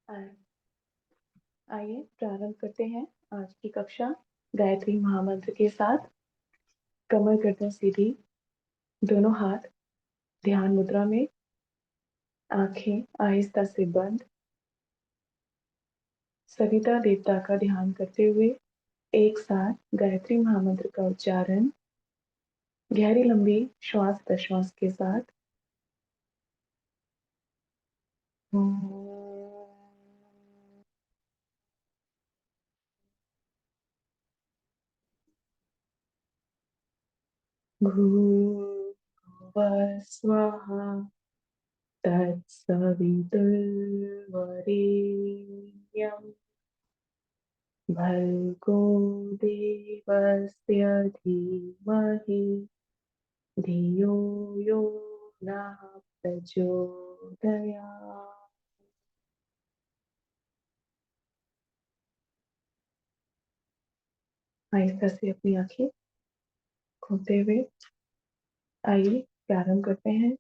आए- आइए प्रारंभ करते हैं आज की कक्षा गायत्री महामंत्र के साथ। कमर गर्दन सीधी, दोनों हाथ ध्यान मुद्रा में, आंखें आहिस्ता से बंद। सविता देवता का ध्यान करते हुए एक साथ गायत्री महामंत्र का उच्चारण गहरी लंबी श्वास प्रश्वास के साथ। भूर्भुवः स्वः तत्सवितुर्वरेण्यम् भर्गो देवस्य धीमहि धियो यो नः प्रचोदयात्। आहिस्ता से अपनी आंखें खोलते हुए आइए प्रारंभ करते हैं।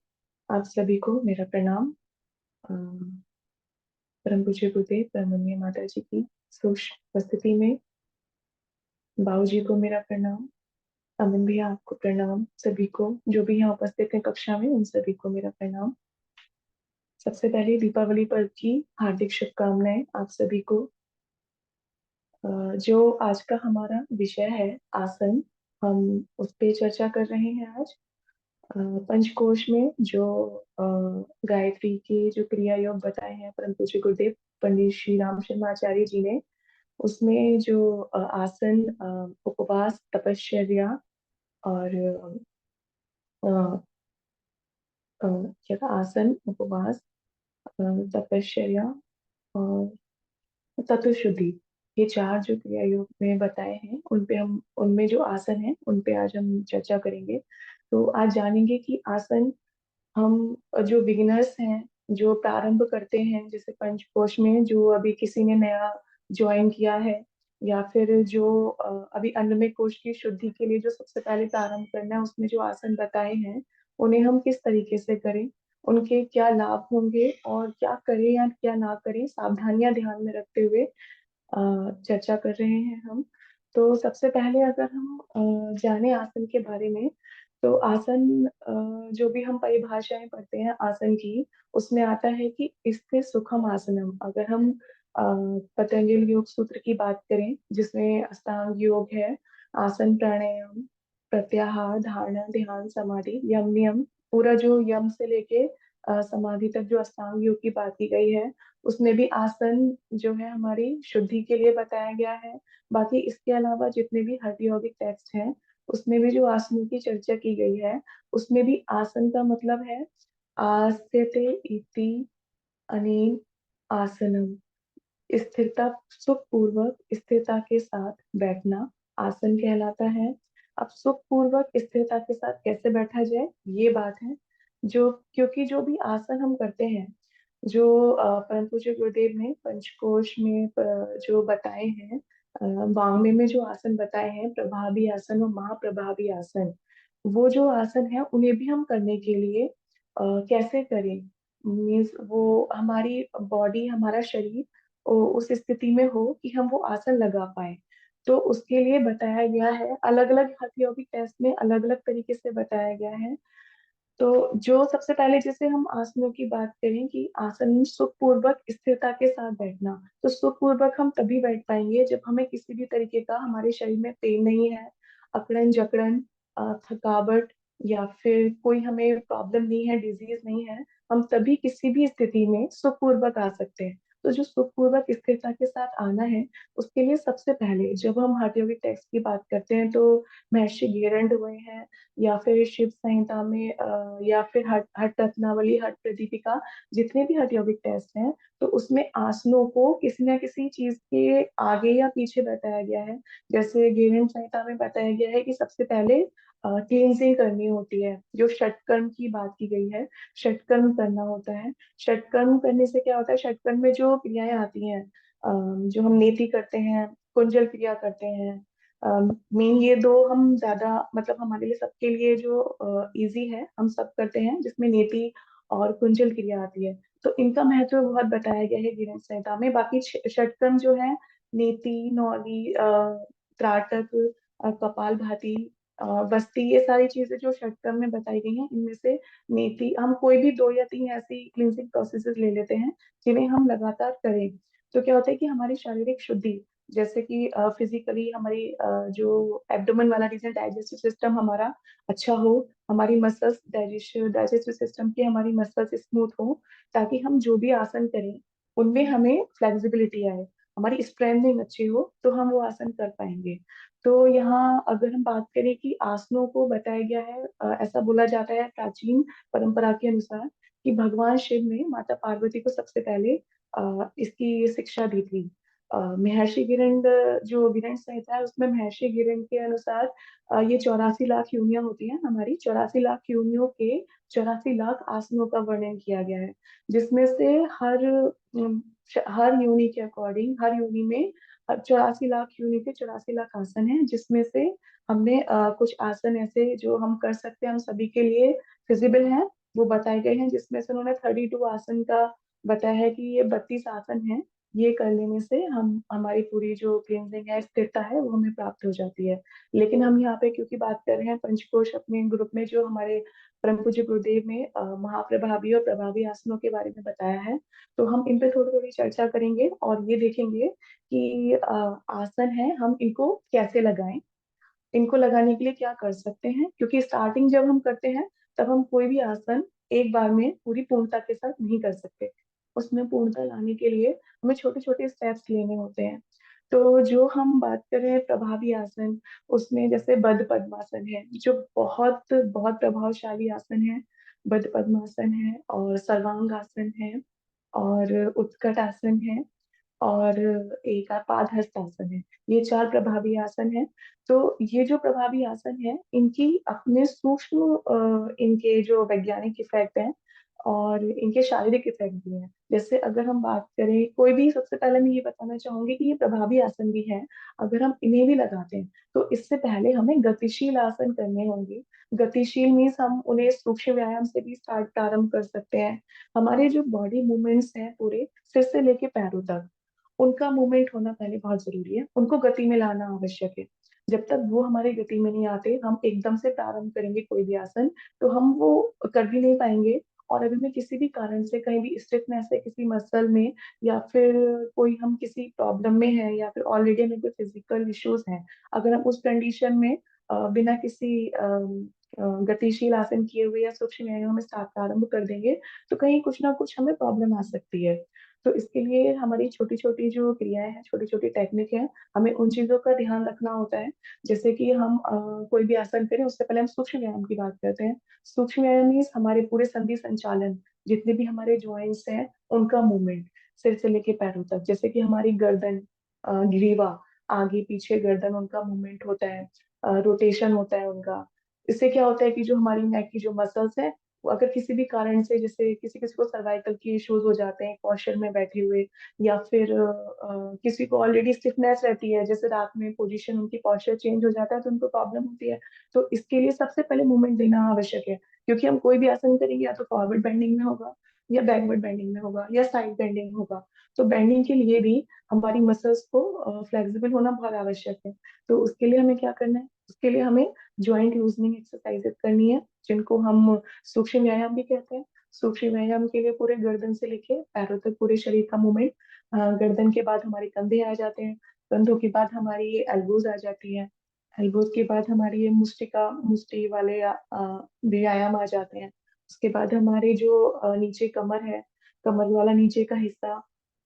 आप सभी को मेरा प्रणाम। अम, परम पूज्य गुरुदेव परमनीय माता जी की सूक्ष्म उपस्थिति में बाबू जी को मेरा प्रणाम। अमन भैया आपको प्रणाम। सभी को जो भी यहाँ उपस्थित है कक्षा में उन सभी को मेरा प्रणाम। सबसे पहले दीपावली पर्व की हार्दिक शुभकामनाएं आप सभी को। जो आज का हमारा विषय है आसन, हम उस पे चर्चा कर रहे हैं आज। पंचकोश में जो गायत्री के जो क्रिया योग बताए हैं परम पूज्य गुरुदेव पंडित श्री राम शर्माचार्य जी ने, उसमें जो आसन, उपवास, तपश्चर्या और क्या था, आसन, उपवास, तपश्चर्या और तत्व शुद्धि, ये चार जो क्रिया योग में बताए हैं उन पे हम, उनमें जो आसन है उन पे आज हम चर्चा करेंगे। तो आज जानेंगे कि आसन हम जो बिगिनर्स हैं, जो प्रारंभ करते हैं, जैसे पंचकोश में जो अभी किसी ने नया ज्वाइन किया है, या फिर जो अभी अन्नमय कोश की शुद्धि के लिए जो सबसे पहले प्रारंभ करना है, उसमें जो आसन बताए हैं उन्हें हम किस तरीके से करें, उनके क्या लाभ होंगे और क्या करें या क्या ना करें, सावधानियां ध्यान में रखते हुए चर्चा कर रहे हैं हम। तो सबसे पहले अगर हम जाने आसन के बारे में, तो आसन, जो भी हम परिभाषाएं पढ़ते हैं आसन की, उसमें आता है कि स्थिर सुखम आसनम। अगर हम पतंजलि योग सूत्र की बात करें जिसमें अष्टांग योग है, आसन प्राणायाम प्रत्याहार धारणा ध्यान समाधि यम नियम, पूरा जो यम से लेके समाधि तक जो अष्टांग योग की बात की गई है, उसमें भी आसन जो है हमारी शुद्धि के लिए बताया गया है। बाकी इसके अलावा जितने भी हठ योगिक टेक्स्ट हैं उसमें भी जो आसनों की चर्चा की गई है, उसमें भी आसन का मतलब है आस्यते इति अनेन आसनम। स्थिरता, सुख पूर्वक स्थिरता के साथ बैठना आसन कहलाता है। अब सुख पूर्वक स्थिरता के साथ कैसे बैठा जाए, ये बात है। जो, क्योंकि जो भी आसन हम करते हैं, जो परम पूज्य गुरुदेव ने पंचकोश में जो बताए हैं, वांग्मय में जो आसन बताए हैं, प्रभावी आसन और महाप्रभावी आसन, वो जो आसन है उन्हें भी हम करने के लिए कैसे करें, मीन्स वो हमारी बॉडी, हमारा शरीर उस स्थिति में हो कि हम वो आसन लगा पाए। तो उसके लिए बताया गया है, अलग अलग हठ योगिक टेस्ट में अलग अलग तरीके से बताया गया है। तो जो सबसे पहले जैसे हम आसनों की बात करें कि आसन सुख पूर्वक स्थिरता के साथ बैठना, तो सुख पूर्वक हम तभी बैठ पाएंगे जब हमें किसी भी तरीके का हमारे शरीर में पेन नहीं है, अकड़न जकड़न, थकावट, या फिर कोई हमें प्रॉब्लम नहीं है, डिजीज नहीं है। हम तभी किसी भी स्थिति में सुख पूर्वक आ सकते हैं। तो जो सुख पूर्वक स्थिरता के साथ आना है, उसके लिए सबसे पहले जब हम हठ योगिक टेक्स्ट की बात करते हैं तो महर्षि घेरंड हुए हैं, या फिर शिव संहिता में, या फिर हट हट रत्नावली, हट प्रदीपिका, जितने भी हठ यौगिक टेस्ट हैं, तो उसमें आसनों को किसी ना किसी चीज के आगे या पीछे बताया गया है। जैसे घेरंड संहिता में बताया गया है कि सबसे पहले क्लींजिंग करनी होती है, जो षटकर्म की बात की गई है, षटकर्म करना होता है। षटकर्म करने से क्या होता है, षटकर्म में जो क्रियाएं आती हैं, जो हम नेति करते हैं, कुंजल क्रिया करते हैं, मेन ये दो हम ज्यादा, मतलब हमारे लिए, सबके लिए जो इजी है, हम सब करते हैं, जिसमें नेति और कुंजल क्रिया आती है। तो इनका महत्व बहुत बताया गया है वीरेंद्र संहिता में। बाकी षटकर्म जो है, नेति, नौली, त्राटक, कपालभाति, वस्ती, ये सारी चीजें जो षटकर्म में बताई गई हैं, इनमें से नेति, हम कोई भी 2 या 3 ऐसी क्लिनजिंग प्रोसेसेस ले लेते हैं जिन्हें हम लगातार करें, तो क्या होता है कि हमारी शारीरिक शुद्धि, जैसे कि फिजिकली हमारी जो एब्डोमेन वाला रीजन, डाइजेस्टिव सिस्टम हमारा अच्छा हो, हमारी मसल्स, डाइजेस्टिव सिस्टम की हमारी मसल्स स्मूथ हो, ताकि हम जो भी आसन करें उनमें हमें फ्लेक्सिबिलिटी आए, हमारी स्ट्रेंथिंग अच्छी हो, तो हम वो आसन कर पाएंगे। तो यहाँ अगर हम बात करें कि आसनों को बताया गया है, ऐसा बोला जाता है प्राचीन परंपरा के अनुसार कि भगवान शिव ने माता पार्वती को सबसे पहले इसकी शिक्षा दी थी। महर्षि गिरिंड, जो गिरिंड संहिता है उसमें महर्षि गिरिंड के अनुसार ये 84 लाख योनियां होती हैं, हमारी 84 लाख योनियों के 84 लाख आसनों का वर्णन किया गया है, जिसमें से हर योनि के अकॉर्डिंग, हर योनि में 84 लाख योनि के 84 लाख आसन हैं, जिसमें से हमने कुछ आसन ऐसे जो हम कर सकते हैं, हम सभी के लिए फिजिबल हैं, वो बताए गए हैं, जिसमें से उन्होंने 32 आसन का बताया है कि ये 32 आसन हैं, ये कर लेने से हम हमारी पूरी जो क्लींजिंग है, स्थिरता है, वो हमें प्राप्त हो जाती है। लेकिन हम यहाँ पे क्योंकि बात कर रहे हैं पंचकोश अपने ग्रुप में, जो हमारे परम पूज्य गुरुदेव ने महाप्रभावी और प्रभावी आसनों के बारे में बताया है, तो हम इन पे थोड़ी थोड़ी चर्चा करेंगे और ये देखेंगे कि आसन है, हम इनको कैसे लगाएं, इनको लगाने के लिए क्या कर सकते हैं, क्योंकि स्टार्टिंग जब हम करते हैं तब हम कोई भी आसन एक बार में पूरी पूर्णता के साथ नहीं कर सकते, उसमें पूर्णता लाने के लिए हमें छोटे छोटे स्टेप्स लेने होते हैं। तो जो हम बात करें प्रभावी आसन, उसमें जैसे बद्ध पद्मासन है, जो बहुत बहुत प्रभावशाली आसन है। बद्ध पद्मासन है, और सर्वांग आसन है, और उत्कट आसन है, और एक पाद हस्तासन है। ये 4 प्रभावी आसन है। तो ये जो प्रभावी आसन है, इनकी अपने सूक्ष्म इनके जो वैज्ञानिक इफेक्ट हैं और इनके शारीरिक इफेक्ट भी हैं। जैसे अगर हम बात करें कोई भी, सबसे पहले मैं ये बताना चाहूंगी कि ये प्रभावी आसन भी है, अगर हम इन्हें भी लगाते हैं तो इससे पहले हमें गतिशील आसन करने होंगे। गतिशील मीन्स हम उन्हें सूक्ष्म व्यायाम से भी स्टार्ट प्रारंभ कर सकते हैं। हमारे जो बॉडी मूवमेंट्स हैं पूरे सिर से लेके पैरों तक, उनका मूवमेंट होना पहले बहुत जरूरी है, उनको गति में लाना आवश्यक है। जब तक वो हमारी गति में नहीं आते, हम एकदम से प्रारंभ करेंगे कोई भी आसन, तो हम वो कर भी नहीं पाएंगे। और अगर हमें किसी भी कारण से कहीं भी स्टिफनेस है किसी मसल में, या फिर कोई हम किसी प्रॉब्लम में है, या फिर ऑलरेडी हमें कोई फिजिकल इश्यूज हैं, अगर हम उस कंडीशन में बिना किसी गतिशील आसन किए हुए या सूक्ष्म व्यायाम में स्टार्ट प्रारंभ कर देंगे, तो कहीं कुछ ना कुछ हमें प्रॉब्लम आ सकती है। तो इसके लिए हमारी छोटी छोटी जो क्रियाएं हैं, छोटी छोटी टेक्निक है, हमें उन चीजों का ध्यान रखना होता है। जैसे कि हम कोई भी आसन करें उससे पहले हम सूक्ष्म व्यायाम की बात करते हैं। सूक्ष्म व्यायाम मीन्स हमारे पूरे संधि संचालन, जितने भी हमारे जॉइंट्स हैं उनका मूवमेंट, सिर से लेके पैरों तक, जैसे कि हमारी गर्दन, ग्रीवा, आगे पीछे गर्दन, उनका मूवमेंट होता है, रोटेशन होता है उनका। इससे क्या होता है कि जो हमारी नेक की जो मसल्स है, वो अगर किसी भी कारण से, जैसे किसी किसी को सर्वाइकल की इश्यूज हो जाते हैं पॉस्चर में बैठे हुए, या फिर किसी को ऑलरेडी स्टिफनेस रहती है, जैसे रात में पोजीशन उनकी पॉस्चर चेंज हो जाता है तो उनको प्रॉब्लम होती है। तो इसके लिए सबसे पहले मूवमेंट देना आवश्यक है, क्योंकि हम कोई भी आसन करेंगे या तो फॉरवर्ड बेंडिंग में होगा, या बैकवर्ड बेंडिंग में होगा, या साइड बेंडिंग होगा। तो बेंडिंग के लिए भी हमारी मसल्स को फ्लेक्सिबल होना बहुत आवश्यक है। तो उसके लिए हमें क्या करना है, उसके लिए हमें ज्वाइंट लूजनिंग एक्सरसाइजेस करनी है, जिनको हम सूक्ष्म व्यायाम भी कहते हैं। सूक्ष्म व्यायाम के लिए पूरे गर्दन से लेके पैरों तक पूरे शरीर का मूवमेंट। गर्दन के बाद हमारे कंधे आ जाते हैं, कंधों के बाद हमारी एल्बोज आ जाती है, एल्बोज के बाद हमारी ये मुष्टि वाले व्यायाम आ जाते हैं। उसके बाद हमारे जो नीचे कमर है, कमर वाला नीचे का हिस्सा,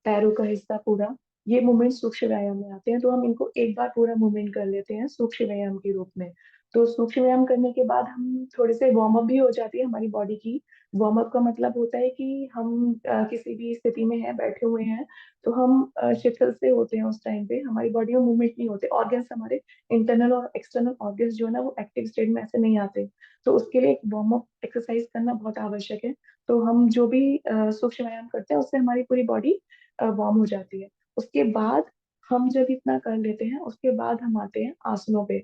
पैरों का हिस्सा पूरा, ये मूवमेंट सूक्ष्म व्यायाम में आते हैं। तो हम इनको एक बार पूरा मूवमेंट कर लेते हैं सूक्ष्म व्यायाम के रूप में। तो सूक्ष्म व्यायाम करने के बाद हम थोड़े से वार्म अप भी हो जाती है हमारी बॉडी की। वार्म अप का मतलब होता है कि हम किसी भी स्थिति में हैं, बैठे हुए हैं, तो हम शिथिल से होते हैं, उस टाइम पे हमारी बॉडी में मूवमेंट नहीं होते, ऑर्गन्स हमारे इंटरनल और एक्सटर्नल ऑर्गन्स जो है ना, वो एक्टिव स्टेट में ऐसे नहीं आते। तो उसके लिए एक वार्म अप एक्सरसाइज करना बहुत आवश्यक है। तो हम जो भी सूक्ष्म व्यायाम करते हैं उससे हमारी पूरी बॉडी वार्म हो जाती है। उसके बाद हम जब इतना कर लेते हैं, उसके बाद हम आते हैं आसनों पे।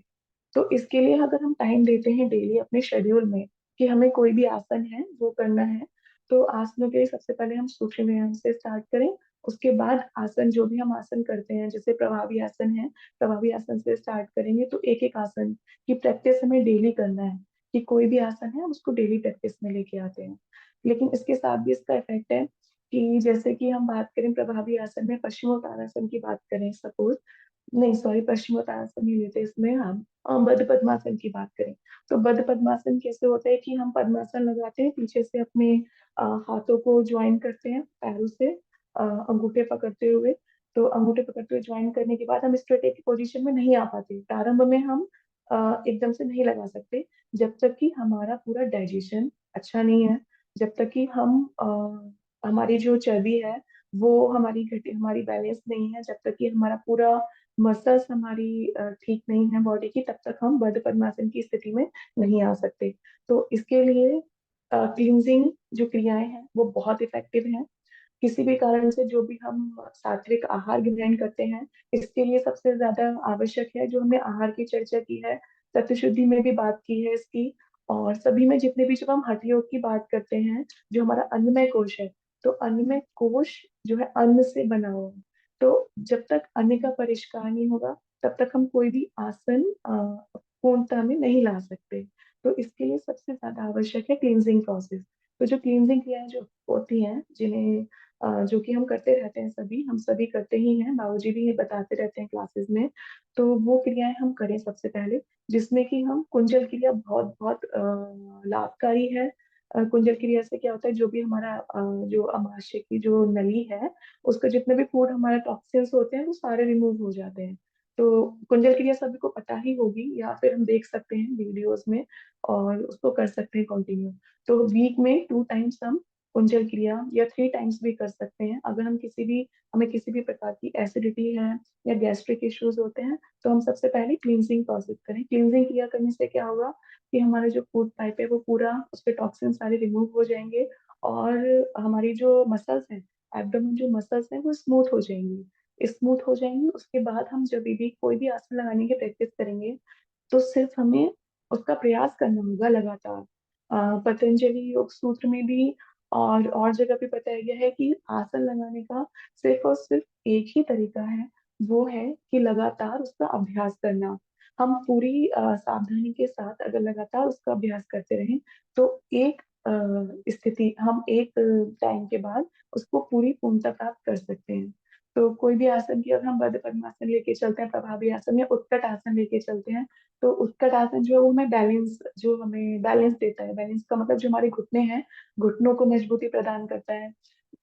तो इसके लिए अगर हम टाइम देते हैं डेली अपने शेड्यूल में कि हमें कोई भी आसन है वो करना है, तो आसनों के लिए सबसे पहले हम सूक्ष्म व्यायाम से स्टार्ट करें। उसके बाद आसन, जो भी हम आसन करते हैं, जैसे प्रभावी आसन है, प्रभावी आसन से स्टार्ट करेंगे। तो एक एक आसन की प्रैक्टिस हमें डेली करना है, कि कोई भी आसन है उसको डेली प्रैक्टिस में लेके आते हैं। लेकिन इसके साथ भी इसका इफेक्ट है, कि जैसे कि हम बात करें प्रभावी आसन में, पश्चिमोत्तानासन की बात करें सपोज, नहीं सॉरी, पश्चिमोत्तानासन नहीं लेते इसमें हम, बद्ध पद्मासन की बात करें। तो बद्ध पद्मासन कैसे होता है, कि हम पद्मासन लगाते हैं, पीछे से अपने हाथों को ज्वाइन करते हैं पैरों से, अंगूठे पकड़ते हुए। तो अंगूठे पकड़ते हुए ज्वाइन करने के बाद हम स्ट्रेट की पोजीशन में नहीं आ पाते, प्रारंभ में हम एकदम से नहीं लगा सकते, जब तक कि हमारा पूरा डाइजेशन अच्छा नहीं है, जब तक कि हम हमारी जो चर्बी है वो हमारी घटी, हमारी बैलेंस नहीं है, जब तक कि हमारा पूरा मसल्स हमारी ठीक नहीं है बॉडी की, तब तक हम बद्ध पद्मासन की स्थिति में नहीं आ सकते। तो इसके लिए क्लींजिंग जो क्रियाएं हैं वो बहुत इफेक्टिव हैं। किसी भी कारण से जो भी हम सात्विक आहार ग्रहण करते हैं, इसके लिए सबसे ज्यादा आवश्यक है, जो हमने आहार की चर्चा की है, चतुर्शुद्धि में भी बात की है इसकी, और सभी में जितने भी, जब हम हठ योग की बात करते हैं, जो हमारा अन्नमय कोश है, तो अन्नमय कोश जो है अन्न से बना हुआ है। तो जब तक अन्न का परिष्कार नहीं होगा, तब तक हम कोई भी आसन पूर्णता में नहीं ला सकते। तो इसके लिए सबसे ज्यादा आवश्यक है क्लींजिंग प्रोसेस। तो जो क्लींजिंग क्रियाएं जो होती हैं, जिन्हें जो कि हम करते रहते हैं, सभी हम सभी करते ही हैं, बाबूजी भी ये बताते रहते हैं क्लासेस में। तो वो क्रियाएं हम करें सबसे पहले, जिसमें कि हम कुंजल क्रिया बहुत बहुत लाभकारी है। कुंजल क्रिया से क्या होता है, जो भी हमारा जो अमाशय की जो नली है, उसका जितने भी फूड हमारे टॉक्सिन्स होते हैं वो सारे रिमूव हो जाते हैं। तो कुंजल क्रिया सभी को पता ही होगी, या फिर हम देख सकते हैं वीडियोस में, और उसको कर सकते हैं कंटिन्यू। तो वीक में 2 टाइम्स हम कुंजल क्रिया, या 3 टाइम्स भी कर सकते हैं। अगर हम किसी भी, हमें किसी भी प्रकार की एसिडिटी है या गैस्ट्रिक इश्यूज होते हैं, तो हम सबसे पहले क्लींजिंग प्रोसेस करें। क्लींजिंग क्रिया करने से क्या होगा, कि हमारा जो फूड पाइप है वो पूरा, उसके टॉक्सिन सारे रिमूव हो जाएंगे, और हमारी जो मसल्स हैं, एब्डोमेन जो मसल्स हैं वो स्मूथ हो जाएंगी, स्मूथ हो जाएंगी। उसके बाद हम जब भी कोई भी आसन लगाने की प्रैक्टिस करेंगे, तो सिर्फ हमें उसका प्रयास करना होगा लगातार। पतंजलि योग सूत्र में भी और जगह पे बताया गया है कि आसन लगाने का सिर्फ और सिर्फ एक ही तरीका है, वो है कि लगातार उसका अभ्यास करना। हम पूरी सावधानी के साथ अगर लगातार उसका अभ्यास करते रहें, तो एक स्थिति, हम एक टाइम के बाद उसको पूरी पूर्णता प्राप्त कर सकते हैं। तो कोई भी आसन की अगर हम बद्ध पद्मासन लेके चलते हैं, प्रभावी आसन या उत्कट आसन लेके चलते हैं, तो उत्कट आसन जो है वो हमें बैलेंस, जो हमें बैलेंस देता है, बैलेंस का मतलब जो हमारे घुटने हैं, घुटनों को मजबूती प्रदान करता है,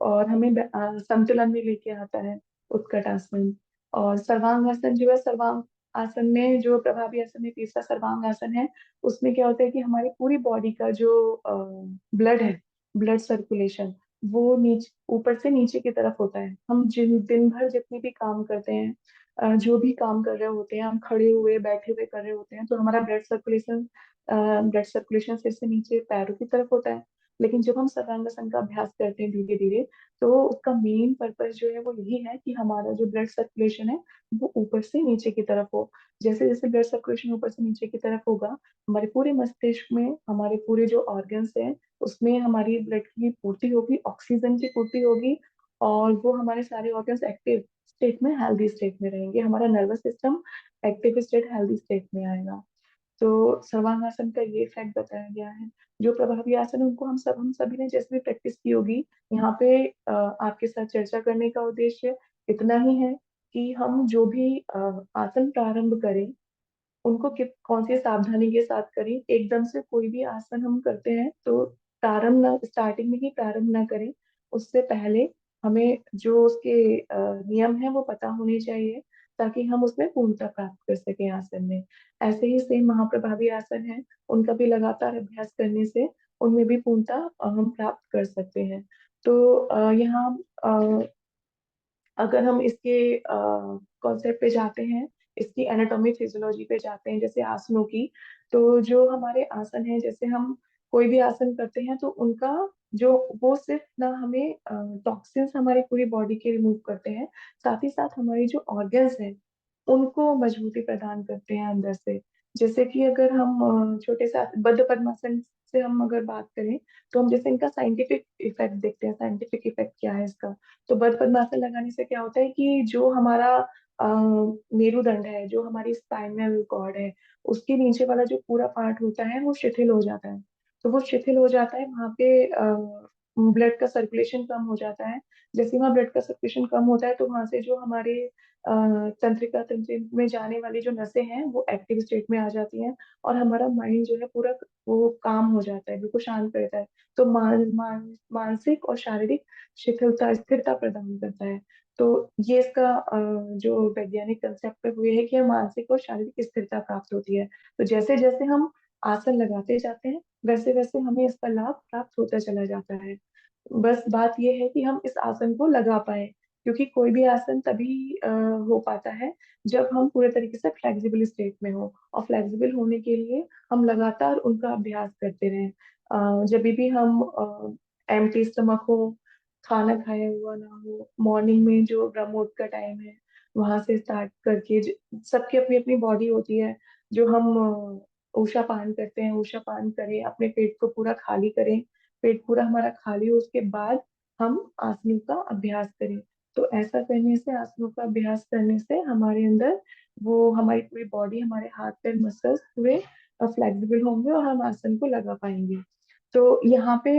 और हमें संतुलन में लेके आता है उत्कट आसन। और सर्वांग आसन जो है, सर्वांग आसन में, जो प्रभावी आसन में तीसरा सर्वांग आसन है, उसमें क्या होता है कि हमारी पूरी बॉडी का जो ब्लड है, ब्लड सर्कुलेशन, वो नीचे, ऊपर से नीचे की तरफ होता है। हम जिन दिन भर जितने भी काम करते हैं, जो भी काम कर रहे होते हैं, हम खड़े हुए बैठे हुए कर रहे होते हैं, तो हमारा ब्लड सर्कुलेशन सिर से नीचे पैरों की तरफ होता है। लेकिन जब हम सर्वांगासन का अभ्यास करते हैं धीरे धीरे, तो उसका मेन पर्पस जो है वो यही है कि हमारा जो ब्लड सर्कुलेशन है वो ऊपर से नीचे की तरफ हो। जैसे जैसे ब्लड सर्कुलेशन ऊपर से नीचे की तरफ होगा, हमारे पूरे मस्तिष्क में, हमारे पूरे जो ऑर्गन्स हैं, उसमें हमारी ब्लड की पूर्ति होगी, ऑक्सीजन की पूर्ति होगी, और वो हमारे सारे ऑर्गन्स एक्टिव स्टेट में, हेल्दी स्टेट में रहेंगे, हमारा nervous system active state, healthy state में आएगा। तो सर्वांगासन का ये इफेक्ट बताया गया है। जो प्रभावी आसन है, उनको हम सभी ने जैसे भी प्रैक्टिस की होगी, यहाँ पे आपके साथ चर्चा करने का उद्देश्य इतना ही है, कि हम जो भी आसन प्रारंभ करें, उनको कौन सी सावधानी के साथ करें। एकदम से कोई भी आसन हम करते हैं तो प्रारंभ ना, स्टार्टिंग में ही प्रारंभ ना करें, उससे पहले हमें जो उसके नियम है वो पता होने चाहिए, ताकि हम उसमें पूर्णता प्राप्त कर सकें आसन में। ऐसे ही सेम महाप्रभावी आसन है, उनका भी लगातार अभ्यास करने से उनमें भी पूर्णता हम प्राप्त कर सकते हैं। तो यहाँ अगर हम इसके कॉन्सेप्ट पे जाते हैं, इसकी एनाटॉमी फिजियोलॉजी पे जाते हैं, जैसे आसनों की, तो जो हमारे आसन है, जैसे हम कोई भी आसन करते हैं, तो उनका जो, वो सिर्फ ना हमें टॉक्सिन्स हमारी पूरी बॉडी के रिमूव करते हैं, साथ ही साथ हमारी जो ऑर्गन्स हैं उनको मजबूती प्रदान करते हैं अंदर से। जैसे कि अगर हम छोटे से बद्ध पद्मासन से हम अगर बात करें, तो हम जैसे इनका साइंटिफिक इफेक्ट देखते हैं, साइंटिफिक इफेक्ट क्या है इसका। तो बद्ध पद्मासन लगाने से क्या होता है कि जो हमारा अ, मेरुदंड है, जो हमारी स्पाइनल कॉर्ड है, उसके नीचे वाला जो पूरा पार्ट होता है वो शिथिल हो जाता है। तो वो शिथिल हो जाता है, वहां पे ब्लड का सर्कुलेशन कम हो जाता है। जैसे वहाँ ब्लड का सर्कुलेशन कम होता है, तो वहां से जो हमारे तंत्रिका तंत्र में जाने वाली जो नसें हैं वो एक्टिव स्टेट में आ जाती हैं, और हमारा माइंड जो है पूरा वो काम हो जाता है, बिल्कुल शांत रहता है। तो मानसिक और शारीरिक शिथिलता, स्थिरता प्रदान करता है। तो ये इसका जो वैज्ञानिक कंसेप्ट है वो ये है कि हमें मानसिक और शारीरिक स्थिरता प्राप्त होती है। तो जैसे जैसे हम आसन लगाते जाते हैं, वैसे वैसे हमें इसका लाभ प्राप्त होता चला जाता है। बस बात यह है कि हम इस आसन को लगा पाए, क्योंकि कोई भी आसन तभी हो पाता है जब हम पूरे तरीके से फ्लेक्सिबल स्टेट में हो, और फ्लेक्सिबल होने के लिए हम लगातार उनका अभ्यास करते रहें। जब भी हम एम्प्टी स्टमक हो, खाना खाया हुआ ना हो, मॉर्निंग में जो ब्रह्ममुहूर्त का टाइम है वहां से स्टार्ट करके, सबकी अपनी अपनी बॉडी होती है। जो हम ऊषा पान करते हैं, ऊषा पान करें, अपने पेट को पूरा खाली करें, पेट पूरा हमारा खाली हो उसके बाद हम आसनों का अभ्यास करें। तो ऐसा करने से, आसनों का अभ्यास करने से हमारे अंदर वो हमारी पूरी बॉडी, हमारे हाथ पैर मसल्स पूरे फ्लेक्सिबल होंगे और हम आसन को लगा पाएंगे। तो यहाँ पे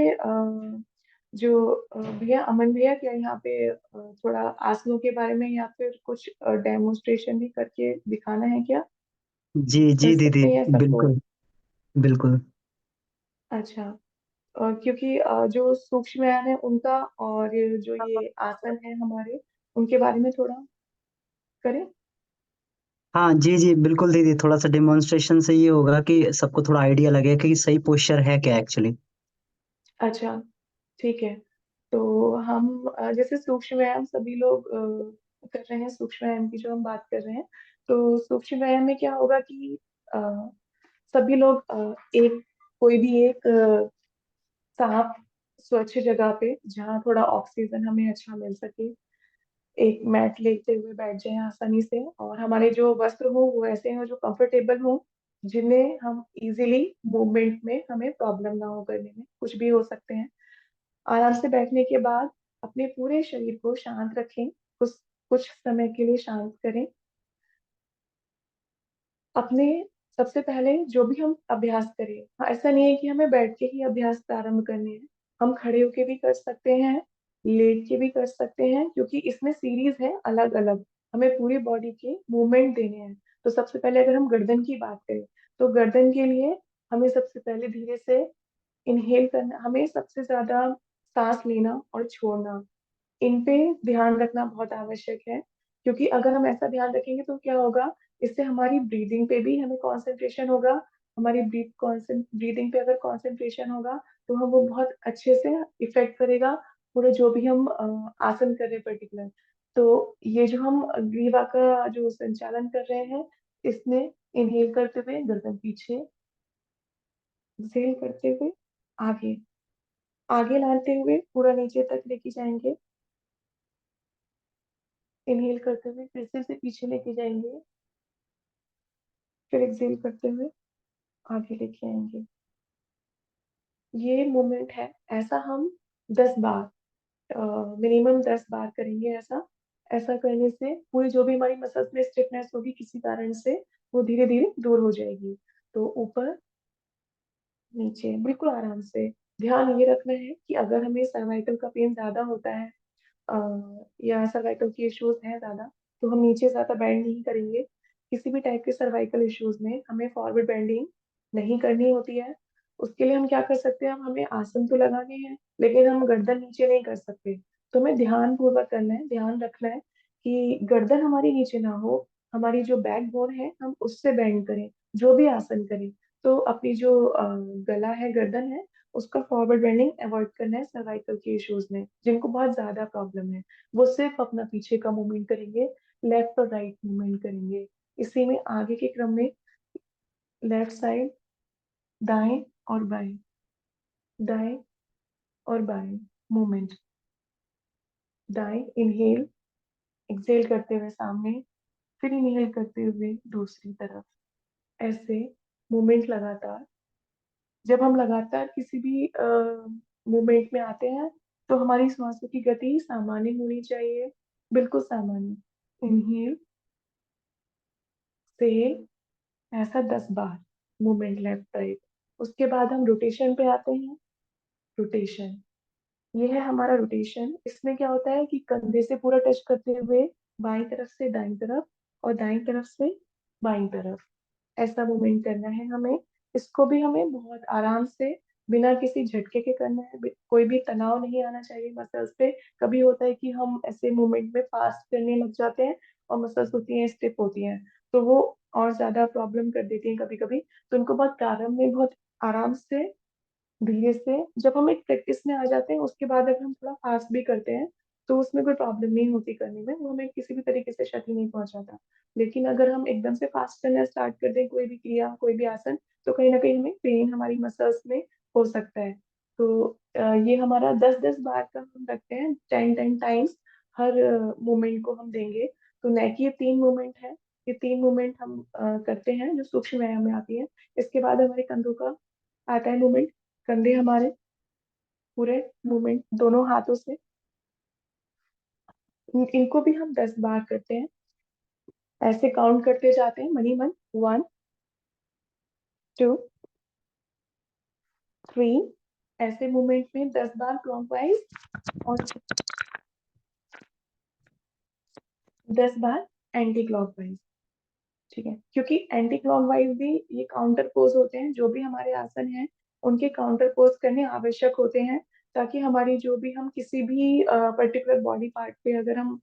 जो भैया, अमन भैया, क्या यहाँ पे थोड़ा आसनों के बारे में या फिर कुछ डेमोन्स्ट्रेशन भी करके दिखाना है क्या? जी कर जी दीदी, सकते हैं ऐसा तो। बिल्कुल बिल्कुल। अच्छा। क्योंकि जो सूक्ष्म व्यायाम है उनका, और ये जो ये आसन है हमारे, उनके बारे में थोड़ा करें। हाँ जी जी बिल्कुल दीदी, थोड़ा सा डेमोन्स्ट्रेशन से ये होगा कि सबको थोड़ा आइडिया लगेगा कि सही पोस्चर है क्या एक्चुअली। अच्छा, ठीक है। तो हम जैसे सूक्ष्म व्यायाम सभी लोग कर रहे हैं, सूक्ष्म व्यायाम की जो हम बात कर रहे हैं, तो सूक्ष्म व्यायाम में क्या होगा कि अ, सभी लोग एक कोई भी एक साफ स्वच्छ जगह पे, जहाँ थोड़ा ऑक्सीजन हमें अच्छा मिल सके, एक मैट लेते हुए बैठ जाएं आसानी से, और हमारे जो वस्त्र हो वो ऐसे हो जो कंफर्टेबल हो, जिन्हें हम इजीली मूवमेंट में हमें प्रॉब्लम ना हो, करने में कुछ भी हो सकते हैं। आराम से बैठने के बाद अपने पूरे शरीर को शांत रखें, कुछ कुछ समय के लिए शांत करें अपने। सबसे पहले जो भी हम अभ्यास करें, हाँ, ऐसा नहीं है कि हमें बैठ के ही अभ्यास प्रारंभ करने हैं। हम खड़े होके भी कर सकते हैं, लेट के भी कर सकते हैं, क्योंकि इसमें सीरीज है अलग अलग, हमें पूरी बॉडी के मूवमेंट देने हैं। तो सबसे पहले अगर हम गर्दन की बात करें, तो गर्दन के लिए हमें सबसे पहले धीरे से इनहेल करना, हमें सबसे ज्यादा सांस लेना और छोड़ना, इन पे ध्यान रखना बहुत आवश्यक है। क्योंकि अगर हम ऐसा ध्यान रखेंगे तो क्या होगा, इससे हमारी ब्रीदिंग पे भी हमें कंसंट्रेशन होगा। हमारी ब्रीदिंग पे अगर कंसंट्रेशन होगा, तो हम वो बहुत अच्छे से इफेक्ट करेगा पूरे जो भी हम आसन कर रहे हैं पर्टिकुलर। तो ये जो हम ग्रीवा का जो संचालन कर रहे हैं, इसमें इनहेल करते हुए गर्दन पीछे, एक्सहेल करते हुए आगे, आगे लाते हुए पूरा नीचे तक लेके जाएंगे, इनहेल करते हुए फिर से पीछे लेके जाएंगे, फिर एक्सहेल करते हुए आगे लेके आएंगे। ये मूवमेंट है, ऐसा हम 10 बार, मिनिमम 10 बार करेंगे ऐसा। ऐसा करने से पूरी जो भी हमारी मसल्स में स्टिफनेस होगी किसी कारण से, वो धीरे धीरे दूर हो जाएगी। तो ऊपर नीचे बिल्कुल आराम से। ध्यान ये रखना है कि अगर हमें सर्वाइकल का पेन ज्यादा होता है, या सर्वाइकल की इश्यूज हैं ज्यादा, तो हम नीचे ज्यादा बेंड नहीं करेंगे। किसी भी टाइप के सर्वाइकल इश्यूज में हमें फॉरवर्ड बेंडिंग नहीं करनी होती है। उसके लिए हम क्या कर सकते हैं, हम हमें आसन तो लगाने हैं, लेकिन हम गर्दन नीचे नहीं कर सकते। तो हमें ध्यान पूर्वक करना है, ध्यान रखना है कि गर्दन हमारी नीचे ना हो, हमारी जो बैक बोन है हम उससे बेंड करें, जो भी आसन करें। तो अपनी जो गला है, गर्दन है, उसका फॉरवर्ड बेंडिंग अवॉइड करना है सर्वाइकल के इश्यूज में, जिनको बहुत ज्यादा प्रॉब्लम है। वो सिर्फ अपना पीछे का मूवमेंट करेंगे, लेफ्ट और राइट मूवमेंट करेंगे। इसी में आगे के क्रम में लेफ्ट साइड, दाएं और बाएं, दाएं और बाएं मूवमेंट, दाएं इनहेल, एक्सहेल करते हुए सामने, फिर इनहेल करते हुए दूसरी तरफ, ऐसे मूवमेंट लगातार, जब हम लगातार किसी भी मूवमेंट में आते हैं तो हमारी सांसों की गति सामान्य होनी चाहिए, बिल्कुल सामान्य। इनहेल से ऐसा 10 बार मूवमेंट लेफ्ट राइट। उसके बाद हम रोटेशन पे आते हैं। रोटेशन, ये है हमारा रोटेशन। इसमें क्या होता है कि कंधे से पूरा टच करते हुए बाईं तरफ से दाईं तरफ और दाईं तरफ से बाईं तरफ, ऐसा मूवमेंट करना है हमें। इसको भी हमें बहुत आराम से, बिना किसी झटके के करना है। कोई भी तनाव नहीं आना चाहिए मसल्स पे। कभी होता है कि हम ऐसे मूवमेंट में फास्ट करने लग जाते हैं और मसल्स होती हैं स्टिफ होती हैं, तो वो और ज्यादा प्रॉब्लम कर देती हैं कभी कभी। तो उनको बहुत प्रारंभ में बहुत आराम से, धीरे से, जब हम एक प्रैक्टिस में आ जाते हैं उसके बाद अगर हम थोड़ा फास्ट भी करते हैं तो उसमें कोई प्रॉब्लम नहीं होती करने में, वो हमें किसी भी तरीके से क्षति नहीं पहुंचाता। लेकिन अगर हम एकदम से फास्ट करना स्टार्ट कर दें कोई भी क्रिया कोई भी आसन, तो कहीं ना कहीं हमें पेन हमारी मसल्स में हो सकता है। तो ये हमारा 10-10 बार का हम रखते हैं, 10-10 टाइम्स हर मूवमेंट को हम देंगे। तो नेक ये 3 मूवमेंट है, ये 3 मूवमेंट हम करते हैं जो सूक्ष्म व्यायाम में आती है। इसके बाद हमारे कंधों का आता है मूवमेंट। कंधे हमारे पूरे मूवमेंट दोनों हाथों से, इनको भी हम 10 बार करते हैं। ऐसे काउंट करते जाते हैं मनी मन, 1, 2, 3। ऐसे मूवमेंट में 10 बार क्लॉकवाइज और 10 बार एंटी क्लॉकवाइज। ठीक है, क्योंकि एंटी क्लॉकवाइज भी ये काउंटर पोज होते हैं, जो भी हमारे आसन हैं उनके काउंटर पोज करने आवश्यक होते हैं, ताकि हमारी जो भी हम किसी भी पर्टिकुलर बॉडी पार्ट पे अगर हम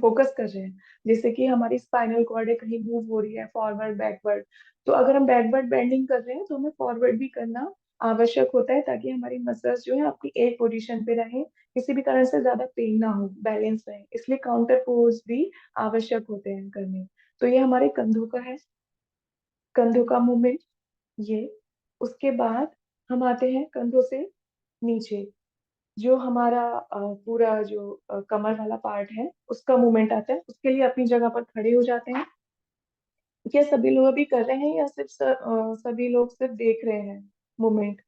फोकस कर रहे हैं, जैसे कि हमारी स्पाइनल कॉर्ड है कहीं मूव हो रही है फॉरवर्ड बैकवर्ड, तो अगर हम बैकवर्ड बेंडिंग कर रहे हैं तो हमें फॉरवर्ड भी करना आवश्यक होता है, ताकि हमारी मसल्स जो है अपनी एक पोजीशन पे रहें, किसी भी तरह से ज्यादा पेन ना हो, बैलेंस रहे, इसलिए काउंटर पोज भी आवश्यक होते हैं करने। तो ये हमारे कंधों का है, कंधों का मूवमेंट ये। उसके बाद हम आते हैं कंधों से नीचे, जो हमारा पूरा जो कमर वाला पार्ट है उसका मूवमेंट आता है। उसके लिए अपनी जगह पर खड़े हो जाते हैं। क्या सभी लोग अभी कर रहे हैं या सिर्फ सभी लोग सिर्फ देख रहे हैं मूवमेंट?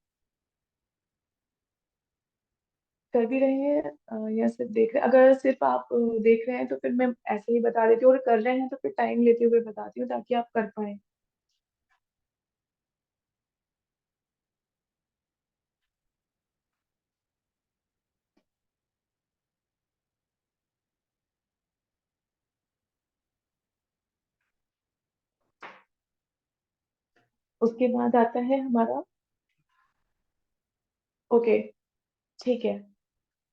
कर भी रहे हैं या सिर्फ देख रहे हैं? अगर सिर्फ आप देख रहे हैं तो फिर मैं ऐसे ही बता देती हूँ, और कर रहे हैं तो फिर टाइम लेते हुए बताती हूँ ताकि आप कर पाए। उसके बाद आता है हमारा, ओके ठीक है,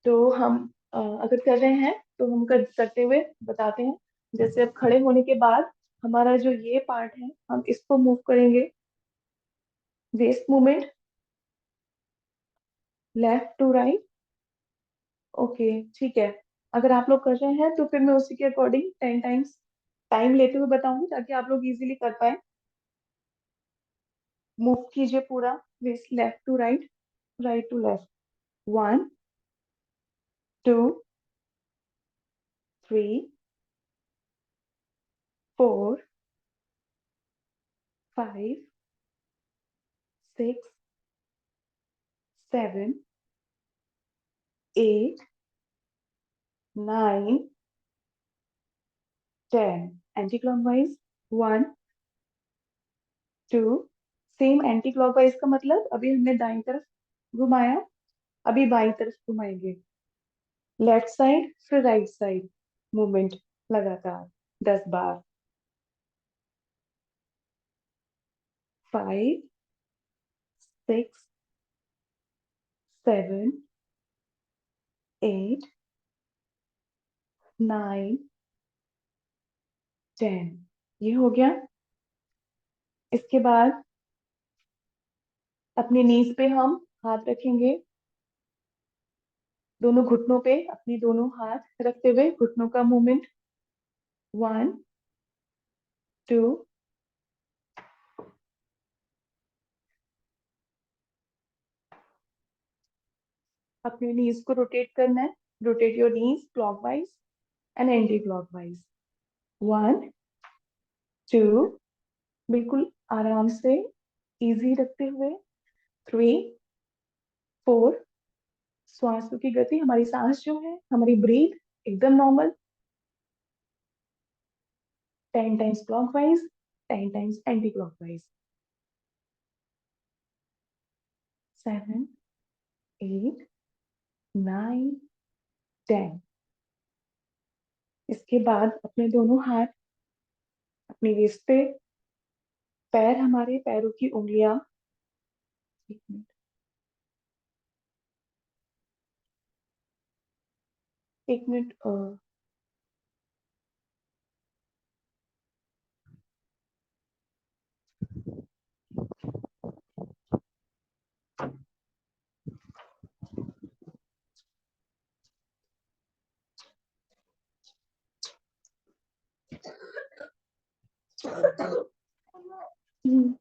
तो हम अगर कर रहे हैं तो हम करते हुए बताते हैं। जैसे अब खड़े होने के बाद हमारा जो ये पार्ट है हम इसको मूव करेंगे, waist movement, left to right. Okay ठीक है, अगर आप लोग कर रहे हैं तो फिर मैं उसी के अकॉर्डिंग 10 टाइम्स टाइम लेते हुए बताऊंगी ताकि आप लोग इजीली कर पाए। मूव कीजिए पूरा waist, left to right, right to left. 1, 2, 3, 4, 5, 6, 7, 8, 9, 10। Anti clockwise, 1, 2। Same anti clockwise का मतलब अभी हमने दाईं तरफ घुमाया, अभी बाईं तरफ घुमाएंगे, लेफ्ट साइड फिर राइट साइड मूवमेंट लगातार 10 बार। 5, 6, 7, 8, 9, 10। ये हो गया। इसके बाद अपने नीज पे हम हाथ रखेंगे, दोनों घुटनों पे अपनी दोनों हाथ रखते हुए घुटनों का मूवमेंट, 1, 2। अपने नीज को रोटेट करना है, rotate your knees clockwise and anti clockwise, 1, 2। बिल्कुल आराम से, इजी रखते हुए। 3, 4, श्वासों की गति, हमारी सांस जो है, हमारी ब्रीथ एकदम normal. 10 times clockwise, 10 times anti clockwise. 7, 8, 9, 10। इसके बाद अपने दोनों हाथ अपनी रिस्ट पे, पैर, हमारे पैरों की उंगलियां। एक मिनट, एक मिनट। हम्म,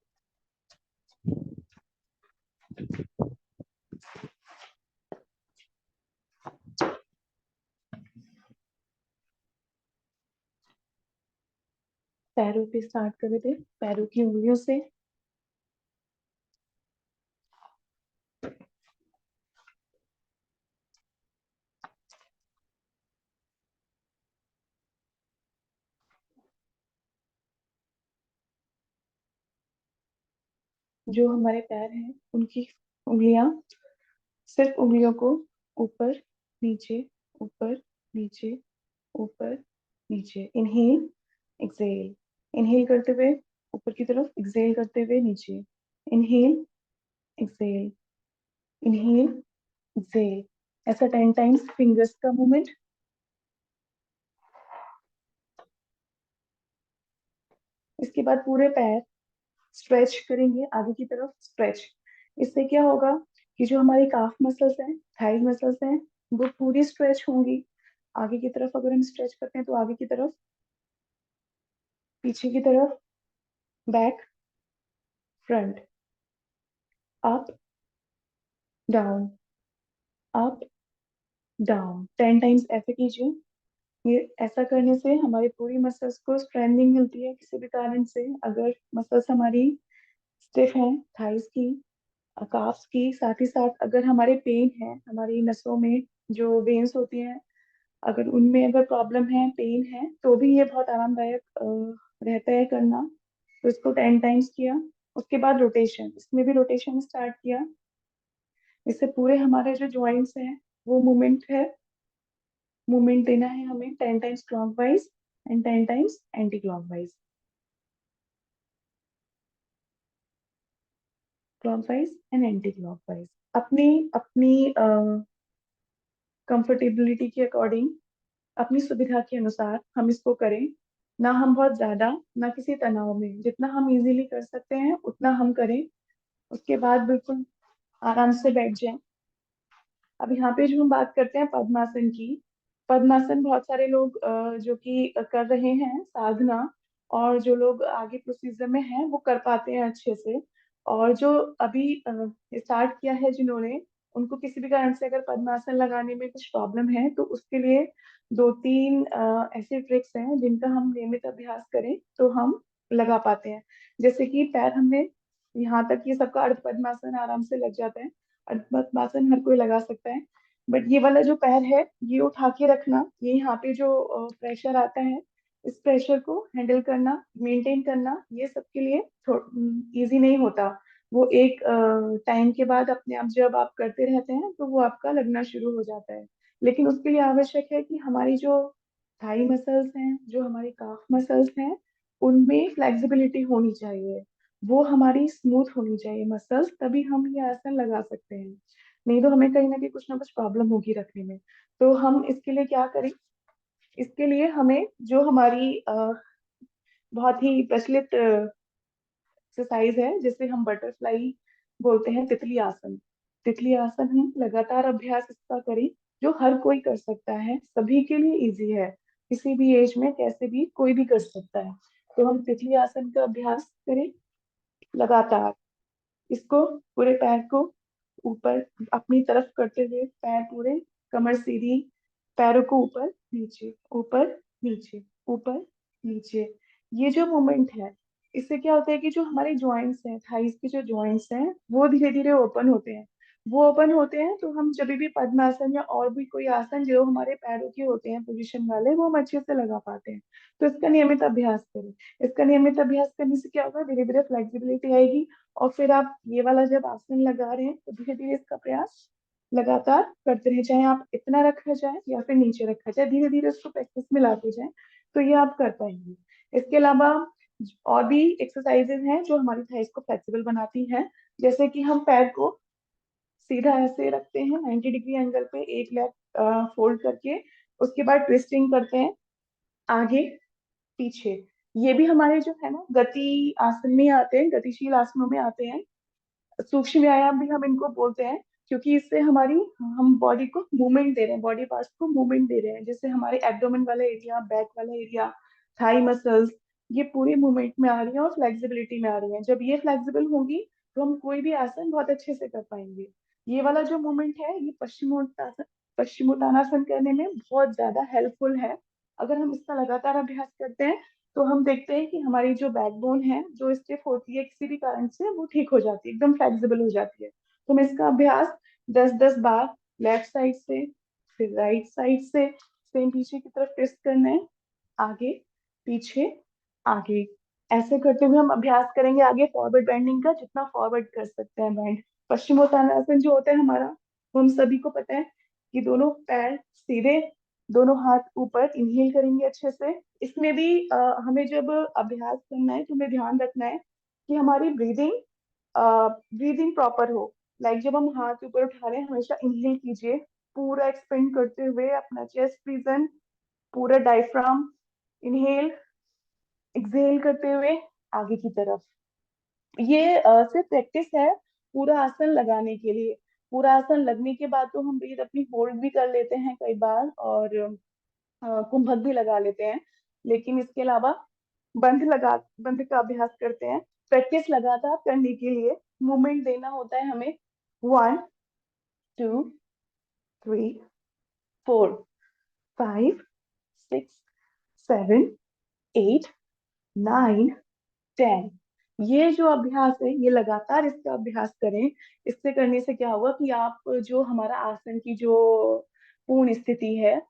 पैरों पे स्टार्ट कर थे, पैरों की उंगलियों से। जो हमारे पैर हैं उनकी उंगलियां, सिर्फ उंगलियों को ऊपर नीचे, ऊपर नीचे, ऊपर नीचे। Inhale, exhale. इनहेल करते हुए ऊपर की तरफ, एक्सहेल करते हुए नीचे। Inhale, exhale, inhale, exhale. ऐसा 10 टाइम्स, फिंगर्स का मूवमेंट। इसके बाद पूरे पैर स्ट्रेच करेंगे आगे की तरफ, स्ट्रेच। इससे क्या होगा कि जो हमारी काफ मसल्स हैं, थाई मसल्स हैं, वो पूरी स्ट्रेच होंगी। आगे की तरफ अगर हम स्ट्रेच करते हैं तो आगे की तरफ, पीछे की तरफ, back, front, up, down, up, down. 10 times ऐसे कीजिए। ये ऐसा करने से हमारी पूरी मसल्स को स्ट्रेंथनिंग मिलती है। किसी भी कारण से अगर मसल्स हमारी स्टिफ हैं, थाइस की, काफ्स की, साथ ही साथ अगर हमारे पेन है, हमारी नसों में जो वेन्स होती हैं, अगर उनमें अगर प्रॉब्लम है, पेन है, तो भी ये बहुत आरामदायक रहता है करना। तो इसको 10 टाइम्स किया। उसके बाद रोटेशन, इसमें भी रोटेशन स्टार्ट किया। इससे पूरे हमारे जो जॉइंट्स हैं वो मूवमेंट है, मूवमेंट देना है हमें। 10 times clockwise and 10 times anti clockwise. Clockwise and anti clockwise. अपनी अपनी कंफर्टेबिलिटी के अकॉर्डिंग, अपनी सुविधा के अनुसार हम इसको करें। ना हम बहुत ज्यादा, ना किसी तनाव में, जितना हम इजीली कर सकते हैं उतना हम करें। उसके बाद बिल्कुल आराम से बैठ जाएं। अब यहाँ पे जो हम बात करते हैं पद्मासन की, पद्मासन बहुत सारे लोग जो कि कर रहे हैं साधना, और जो लोग आगे प्रोसीजर में हैं वो कर पाते हैं अच्छे से। और जो अभी स्टार्ट किया है जिन्होंने, उनको किसी भी कारण से अगर पद्मासन लगाने में कुछ प्रॉब्लम है तो उसके लिए 2-3 ऐसे ट्रिक्स हैं जिनका हम नियमित अभ्यास करें तो हम लगा पाते हैं। जैसे कि पैर हमने यहाँ तक, ये सबका अर्ध पद्मासन आराम से लग जाता है। पद्मासन हर कोई लगा सकता है। बट ये वाला जो पैर है, ये उठा के रखना, ये यहाँ पे जो प्रेशर आता है, इस प्रेशर को हैंडल करना, मेंटेन करना, ये सबके लिए इजी नहीं होता। वो एक टाइम के बाद अपने आप जब आप करते रहते हैं तो वो आपका लगना शुरू हो जाता है। लेकिन उसके लिए आवश्यक है कि हमारी जो थाई मसल्स हैं, जो हमारी काफ मसल्स हैं, उनमें फ्लेक्सिबिलिटी होनी चाहिए। वो हमारी स्मूथ होनी चाहिए मसल्स, तभी हम ये आसन लगा सकते हैं। नहीं तो हमें कहीं ना कहीं कुछ ना कुछ प्रॉब्लम होगी रखने में। तो हम इसके लिए क्या करें? इसके लिए हमें जो हमारी बहुत ही प्रचलित एक्सरसाइज है, जिसे हम बटरफ्लाई बोलते हैं, तितली आसन। तितली आसन हम लगातार अभ्यास इसका करें, जो हर कोई कर सकता है, सभी के लिए इजी है। किसी भी एज में कैसे भी कोई भी कर सकता है। तो हम तितली आसन का अभ्यास करें लगातार। इसको पूरे पैर को ऊपर अपनी तरफ करते हुए, पैर पूरे, कमर सीधी, पैरों को ऊपर नीचे, ऊपर नीचे, ऊपर नीचे। ये जो मोमेंट है, इससे क्या होता है कि जो हमारे जॉइंट्स हैं, थाइस के जो जॉइंट्स हैं, वो धीरे धीरे ओपन होते हैं। वो ओपन होते हैं तो हम जब भी पद्मासन या और भी कोई आसन जो हमारे पैरों के होते हैं पोजीशन वाले, वो हम अच्छे से लगा पाते हैं। तो इसका नियमित अभ्यास करें। इसका नियमित अभ्यास करने से क्या होगा, धीरे धीरे फ्लेक्सिबिलिटी आएगी। और फिर आप ये वाला जब आसन लगा रहे हैं तो धीरे धीरे इसका प्रयास लगातार करते रहे, चाहे आप इतना रखा जाए या फिर नीचे रखा जाए, धीरे धीरे उसको प्रैक्टिस में लाते जाए, तो ये आप कर पाएंगे। इसके अलावा और भी एक्सरसाइजेज हैं जो हमारी थाइस को फ्लेक्सिबल बनाती हैं। जैसे कि हम पैर को सीधा ऐसे रखते हैं 90 डिग्री एंगल पे, एक लेग फोल्ड करके, उसके बाद ट्विस्टिंग करते हैं आगे पीछे। ये भी हमारे जो है ना गति आसन में आते हैं, गतिशील आसनों में आते हैं। सूक्ष्म व्यायाम भी हम इनको बोलते हैं, क्योंकि इससे हमारी हम बॉडी को मूवमेंट दे रहे हैं, बॉडी पार्ट्स को मूवमेंट दे रहे हैं, जैसे हमारे एब्डोमेन वाला एरिया, बैक वाला एरिया, थाई मसल्स, ये पूरी मूवमेंट में आ रही है और फ्लेक्सिबिलिटी में आ रही है। जब ये फ्लेक्सिबल होंगी तो हम कोई भी आसन बहुत अच्छे से कर पाएंगे। ये वाला जो मूवमेंट है ये पश्चिमोत्तानासन करने में बहुत ज्यादा हेल्पफुल है। अगर हम इसका लगातार अभ्यास करते हैं तो हम देखते हैं कि हमारी जो बैकबोन है जो स्टिफ होती है किसी भी कारण से, वो ठीक हो जाती है, एकदम फ्लेक्सिबल हो जाती है। तो हम इसका अभ्यास 10-10 बार लेफ्ट साइड से, फिर राइट साइड से, सेम पीछे की तरफ ट्विस्ट करना है, आगे पीछे आगे, ऐसे करते हुए हम अभ्यास करेंगे आगे फॉरवर्ड बेंडिंग का, जितना फॉरवर्ड कर सकते हैं बेंड। पश्चिमोत्तानासन जो होता है हमारा, वो हम सभी को पता है कि दोनों पैर सीधे, दोनों हाथ ऊपर, इनहेल करेंगे अच्छे से। इसमें भी हमें जब अभ्यास करना है तो हमें ध्यान रखना है कि हमारी ब्रीदिंग ब्रीदिंग प्रॉपर हो। लाइक जब हम हाथ ऊपर उठा रहे हैं हमेशा इनहेल कीजिए, पूरा एक्सपेंड करते हुए अपना चेस्ट रीजन, पूरा डायफ्राम, इनहेल, एक्सहेल करते हुए आगे की तरफ। ये सिर्फ प्रैक्टिस है पूरा आसन लगाने के लिए। पूरा आसन लगने के बाद तो हम ब्रीथ अपनी होल्ड भी कर लेते हैं कई बार, और कुंभक भी लगा लेते हैं। लेकिन इसके अलावा बंद का अभ्यास करते हैं। प्रैक्टिस लगातार करने के लिए मूवमेंट देना होता है हमें। 1, 2, 3, 4, 5, 6, 7, 8, 9, 10। ये जो अभ्यास है ये लगातार इसका अभ्यास करें। इससे करने से क्या होगा कि आप जो हमारा आसन की जो पूर्ण स्थिति है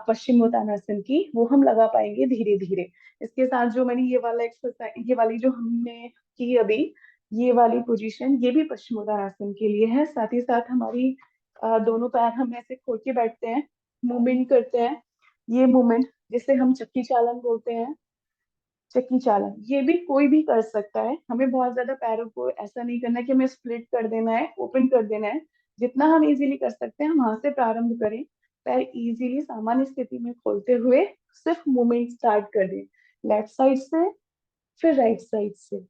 पश्चिमोत्तानासन की, वो हम लगा पाएंगे धीरे धीरे। इसके साथ जो मैंने ये वाला एक्सरसाइज, ये वाली जो हमने की अभी, ये वाली पोजीशन, ये भी पश्चिमोत्तानासन के लिए है। साथ ही साथ हमारी दोनों पैर हम ऐसे खोल के बैठते हैं, मूवमेंट करते हैं। ये मूवमेंट जिसे हम चक्की चालन बोलते हैं, चक्की चालन, ये भी कोई भी कर सकता है। हमें बहुत ज्यादा पैरों को ऐसा नहीं करना है कि हमें स्प्लिट कर देना है, ओपन कर देना है। जितना हम इजीली कर सकते हैं हम वहां से प्रारंभ करें। पैर इजीली सामान्य स्थिति में खोलते हुए सिर्फ मूवमेंट स्टार्ट कर दें, लेफ्ट साइड से फिर राइट साइड से।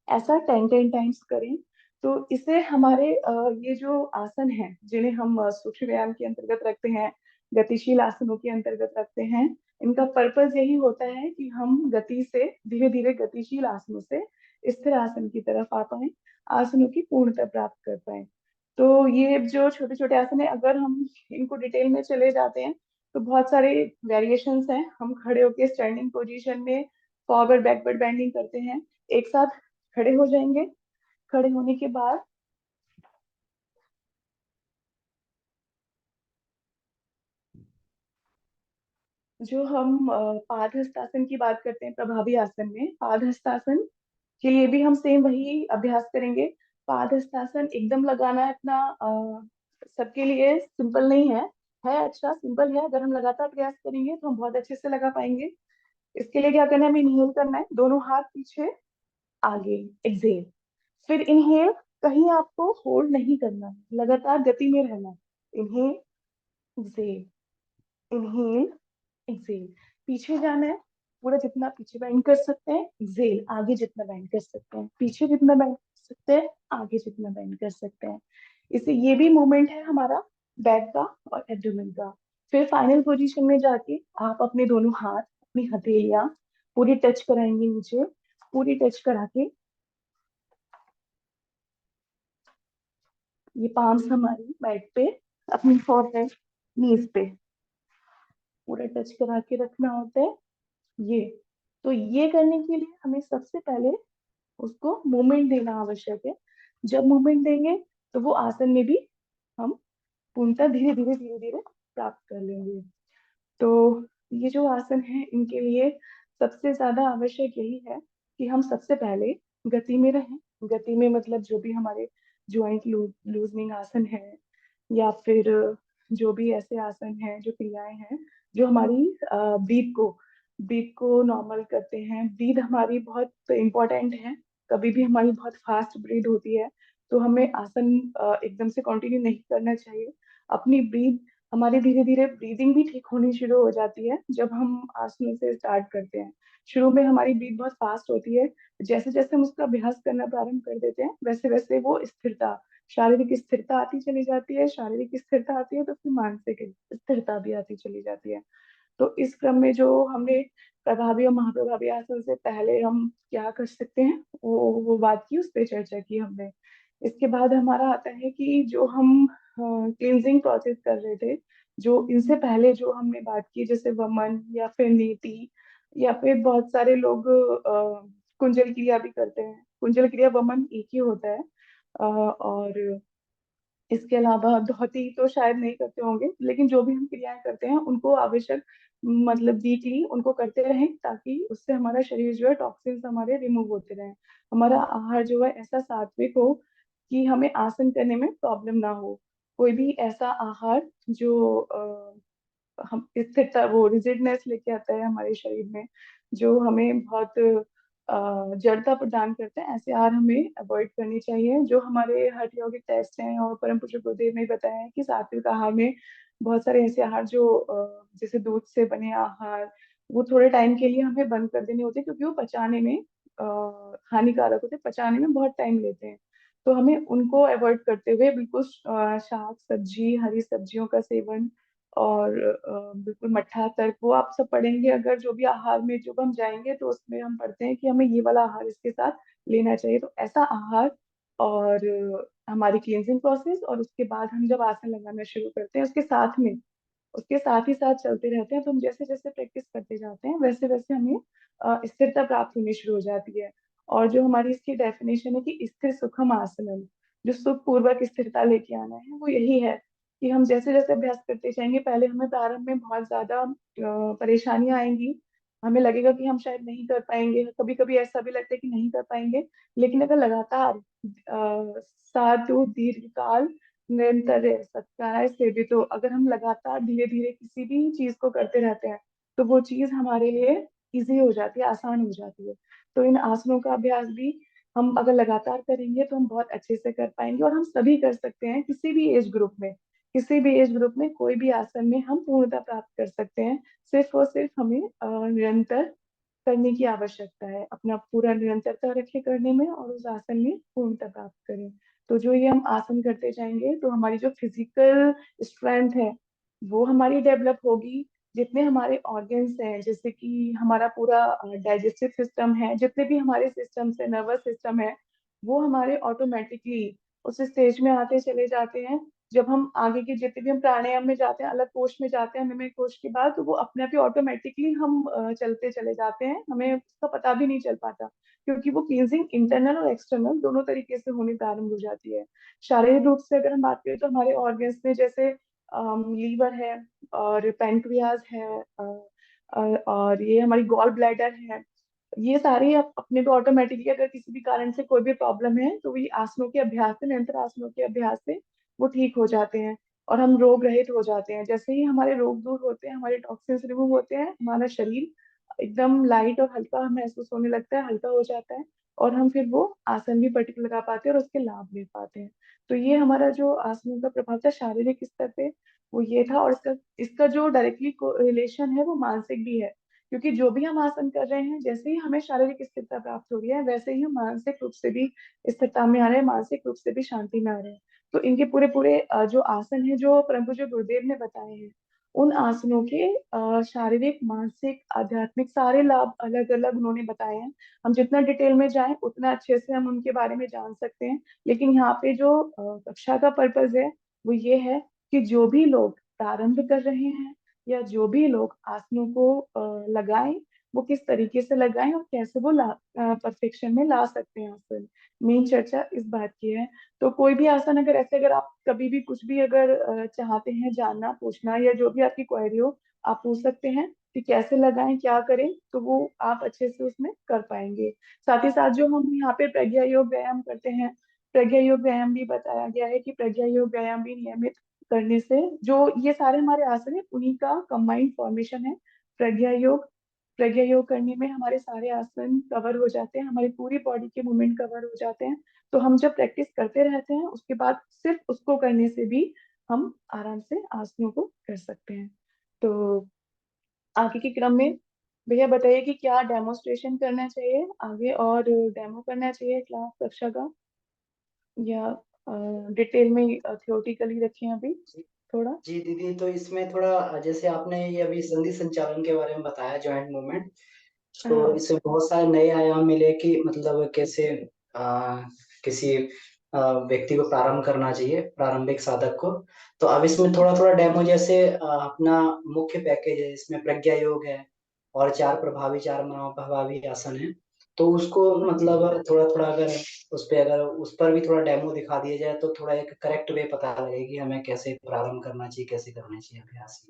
ऐसा 10-10 टाइम्स करें। तो इससे हमारे ये जो आसन है जिन्हें हम सूक्ष्म व्यायाम के अंतर्गत रखते हैं, गतिशील आसनों के अंतर्गत रखते हैं, इनका पर्पस यही होता है कि हम गति से धीरे धीरे गतिशील आसनों से स्थिर आसन की तरफ आ पाए, आसनों की पूर्णता प्राप्त कर पाए। तो ये जो छोटे छोटे आसन है, अगर हम इनको डिटेल में चले जाते हैं तो बहुत सारे वेरिएशंस हैं। हम खड़े होके स्टैंडिंग पोजीशन में फॉरवर्ड बैकवर्ड बेंडिंग करते हैं। एक साथ खड़े हो जाएंगे। खड़े होने के बाद जो हम पाद हस्तासन की बात करते हैं, प्रभावी आसन में पाद हस्तासन के लिए भी हम सेम वही अभ्यास करेंगे। पाद हस्तासन एकदम लगाना इतना सबके लिए सिंपल नहीं है। है अच्छा सिंपल है, अगर हम लगातार प्रयास करेंगे तो हम बहुत अच्छे से लगा पाएंगे। इसके लिए क्या करना है, हमें इनहेल करना है, दोनों हाथ पीछे आगे, एक्सहेल, फिर इनहेल। कहीं आपको होल्ड नहीं करना है, लगातार गति में रहना है। Inhale, exhale, inhale, exhale. पीछे जाना है, पूरा जितना पीछे बेंड कर सकते हैं, एक्सहेल, आगे जितना बेंड कर सकते हैं, पीछे जितना बेंड कर सकते हैं, आगे जितना बेंड कर सकते हैं। इससे ये भी मूवमेंट है हमारा बैक का और एब्डोमेन का। फिर फाइनल पोजीशन में जाके आप अपने दोनों हाथ, अपनी हथेलियां पूरी टच कराएंगे नीचे, पूरी टच करा के ये पाम्स हमारी बैक पे, अपनी फोrehead, नीज पे पूरा टच करा के रखना होता है। ये तो ये करने के लिए हमें सबसे पहले उसको मूवमेंट देना आवश्यक है। जब मूवमेंट देंगे तो वो आसन में भी हम पूर्णतः धीरे धीरे प्राप्त कर लेंगे। तो ये जो आसन है इनके लिए सबसे ज्यादा आवश्यक यही है कि हम सबसे पहले गति में रहें। गति में मतलब जो भी हमारे ज्वाइंट लूजनिंग आसन है, या फिर जो भी ऐसे आसन हैं, जो क्रियाएं हैं जो हमारी ब्रीथ को नॉर्मल करते हैं। ब्रीथ हमारी बहुत इंपॉर्टेंट है। कभी भी हमारी बहुत फास्ट ब्रीथ होती है तो हमें आसन एकदम से कंटिन्यू नहीं करना चाहिए। अपनी ब्रीथ हमारी धीरे धीरे ब्रीदिंग भी ठीक होनी शुरू हो जाती है जब हम आसनों से स्टार्ट करते हैं। शुरू में हमारी ब्रीथ बहुत फास्ट होती है। जैसे जैसे हम उसका अभ्यास करना प्रारंभ कर देते हैं वैसे वैसे वो स्थिरता, शारीरिक स्थिरता आती चली जाती है। शारीरिक स्थिरता आती है तो फिर मानसिक स्थिरता भी आती चली जाती है। तो इस क्रम में जो हमने प्रभावी और महाप्रभावी आसन से पहले हम क्या कर सकते हैं वो बात की, उस पर चर्चा की हमने। इसके बाद हमारा आता है कि जो हम क्लींजिंग प्रोसेस कर रहे थे, जो इनसे पहले जो हमने बात की, जैसे वमन या फिर नीति, या फिर बहुत सारे लोग कुंजल क्रिया भी करते हैं। कुंजल क्रिया वमन एक ही होता है। और इसके अलावा धोती तो शायद नहीं करते होंगे, लेकिन जो भी हम क्रियाएं करते हैं उनको आवश्यक मतलब वीकली उनको करते रहें, ताकि उससे हमारा शरीर जो है टॉक्सिन्स हमारे रिमूव होते रहें। हमारा आहार जो है ऐसा सात्विक हो कि हमें आसन करने में प्रॉब्लम ना हो। कोई भी ऐसा आहार जो हम स्थिरता, वो रिजिडनेस लेके आता है हमारे शरीर में, जो हमें बहुत जड़ता प्रदान करते हैं, ऐसे आहार हमें अवॉइड करनी चाहिए। जो हमारे हठ योगिक टेस्ट हैं और परम पूज्य गुरुदेव ने बताया है कि सात्विक आहार में बहुत सारे ऐसे आहार जो जैसे दूध से बने आहार, वो थोड़े टाइम के लिए हमें बंद कर देने होते हैं, क्योंकि वो पचाने में हानिकारक होते हैं, पचाने में बहुत टाइम लेते हैं। तो हमें उनको अवॉइड करते हुए बिल्कुल शाक सब्जी, हरी सब्जियों का सेवन, और बिल्कुल मट्ठा तर्क वो आप सब पढ़ेंगे। अगर जो भी आहार में जब हम जाएंगे तो उसमें हम पढ़ते हैं कि हमें ये वाला आहार इसके साथ लेना चाहिए। तो ऐसा आहार और हमारी क्लींजिंग प्रोसेस, और उसके बाद हम जब आसन लगाना शुरू करते हैं उसके साथ ही साथ चलते रहते हैं, तो हम जैसे जैसे प्रैक्टिस करते जाते हैं वैसे वैसे हमें स्थिरता प्राप्त होनी शुरू हो जाती है। और जो हमारी इसकी डेफिनेशन है कि स्थिर सुखम आसनम, जो सुख पूर्वक स्थिरता लेके आना है, वो यही है कि हम जैसे जैसे अभ्यास करते जाएंगे, पहले हमें प्रारंभ में बहुत ज्यादा परेशानियां आएंगी। हमें लगेगा कि हम शायद नहीं कर पाएंगे, कभी कभी ऐसा भी लगता है कि नहीं कर पाएंगे। लेकिन अगर लगातार साधु दीर्घ काल निरंतर सत्काराय सेवित, तो अगर हम लगातार धीरे धीरे किसी भी चीज को करते रहते हैं तो वो चीज हमारे लिए इजी हो जाती है, आसान हो जाती है। तो इन आसनों का अभ्यास भी हम अगर लगातार करेंगे तो हम बहुत अच्छे से कर पाएंगे, और हम सभी कर सकते हैं किसी भी एज ग्रुप में। किसी भी एज ग्रुप में कोई भी आसन में हम पूर्णता प्राप्त कर सकते हैं। सिर्फ और सिर्फ हमें निरंतर करने की आवश्यकता है, अपना पूरा निरंतरता रखे करने में और उस आसन में पूर्णता प्राप्त करें। तो जो ये हम आसन करते जाएंगे तो हमारी जो फिजिकल स्ट्रेंथ है वो हमारी डेवलप होगी। जितने हमारे ऑर्गन्स हैं, जैसे कि हमारा पूरा डाइजेस्टिव सिस्टम है, जितने भी हमारे सिस्टम है, नर्वस सिस्टम है, वो हमारे ऑटोमेटिकली उस स्टेज में आते चले जाते हैं। जब हम आगे के जितने भी हम प्राणायाम में जाते हैं, अलग कोष में जाते हैं, निम्न कोष के बाद, तो वो अपने आप ही ऑटोमेटिकली हम चलते चले जाते हैं, हमें उसका पता भी नहीं चल पाता, क्योंकि वो क्लींजिंग इंटरनल और एक्सटर्नल दोनों तरीके से होनी प्रारंभ हो जाती है। शारीरिक रूप से अगर हम बात करें तो हमारे ऑर्गन्स में जैसे लीवर है, और पैंक्रियाज है, और ये हमारी गॉल ब्लैडर है, ये सारे अपने को ऑटोमेटिकली, अगर किसी भी कारण से कोई भी प्रॉब्लम है तो ये आसनों के अभ्यास से, निरंतर आसनों के अभ्यास से वो ठीक हो जाते हैं, और हम रोग रहित हो जाते हैं। जैसे ही हमारे रोग दूर होते हैं, हमारे टॉक्सिन्स रिमूव होते हैं, हमारा शरीर एकदम लाइट और हल्का महसूस होने लगता है, हल्का हो जाता है, और हम फिर वो आसन भी पर्टिकुलर लगा पाते हैं और उसके लाभ ले पाते हैं। तो ये हमारा जो आसनों का प्रभाव था शारीरिक स्तर पे, वो ये था। और इसका इसका जो डायरेक्टली रिलेशन है वो मानसिक भी है, क्योंकि जो भी हम आसन कर रहे हैं, जैसे ही हमें शारीरिक स्थिरता प्राप्त हो रही है वैसे ही हम मानसिक रूप से भी स्थिरता में आ रहे हैं, मानसिक रूप से भी शांति में आ रहे हैं। तो इनके पूरे पूरे जो आसन है जो परम पूज्य गुरुदेव ने बताए हैं, उन आसनों के शारीरिक, मानसिक, आध्यात्मिक सारे लाभ अलग अलग उन्होंने बताए हैं। हम जितना डिटेल में जाएं उतना अच्छे से हम उनके बारे में जान सकते हैं। लेकिन यहाँ पे जो कक्षा का पर्पज है वो ये है कि जो भी लोग प्रारंभ कर रहे हैं या जो भी लोग आसनों को लगाएं, वो किस तरीके से लगाएं और कैसे वो परफेक्शन में ला सकते हैं आसन। मेन चर्चा इस बात की है। तो कोई भी आसन अगर ऐसे, अगर आप कभी भी कुछ भी अगर चाहते हैं जानना, पूछना, या जो भी आपकी क्वेरी हो, आप पूछ सकते हैं कि कैसे लगाएं, क्या करें, तो वो आप अच्छे से उसमें कर पाएंगे। साथ ही साथ जो हम यहाँ पे प्रज्ञा योग व्यायाम करते हैं, प्रज्ञा योग व्यायाम भी बताया गया है कि प्रज्ञा योग व्यायाम भी नियमित करने से, जो ये सारे हमारे आसन है उन्हीं का कंबाइंड फॉर्मेशन है प्रज्ञा योग। प्रज्ञा योग करने में हमारे सारे आसन कवर हो जाते हैं, हमारी पूरी बॉडी के मूवमेंट कवर हो जाते हैं। तो हम जब प्रैक्टिस करते रहते हैं उसके बाद सिर्फ उसको करने से भी हम आराम से आसनों को कर सकते हैं। तो आगे के क्रम में भैया बताइए कि क्या डेमोन्स्ट्रेशन करना चाहिए आगे, और डेमो करना चाहिए क्लास कक्षा का, या डिटेल में थियोटिकली रखें अभी थोड़ा। जी दीदी, तो इसमें थोड़ा जैसे आपने ये अभी संधि संचालन के बारे में बताया, जॉइंट मूवमेंट, तो हाँ। इसमें बहुत सारे नए आयाम मिले कि मतलब कैसे किसी व्यक्ति को प्रारंभ करना चाहिए, प्रारंभिक साधक को। तो अब इसमें थोड़ा थोड़ा डेमो, जैसे अपना मुख्य पैकेज है, इसमें प्रज्ञा योग है और चार प्रभावी, चार मनोप्रभावी आसन है। तो उसको मतलब थोड़ा थोड़ा अगर उस पे, अगर उस पर भी थोड़ा डेमो दिखा दिया जाए तो थोड़ा एक करेक्ट वे पता लगे कि हमें कैसे प्रारंभ करना चाहिए, कैसे करना चाहिए अभ्यास।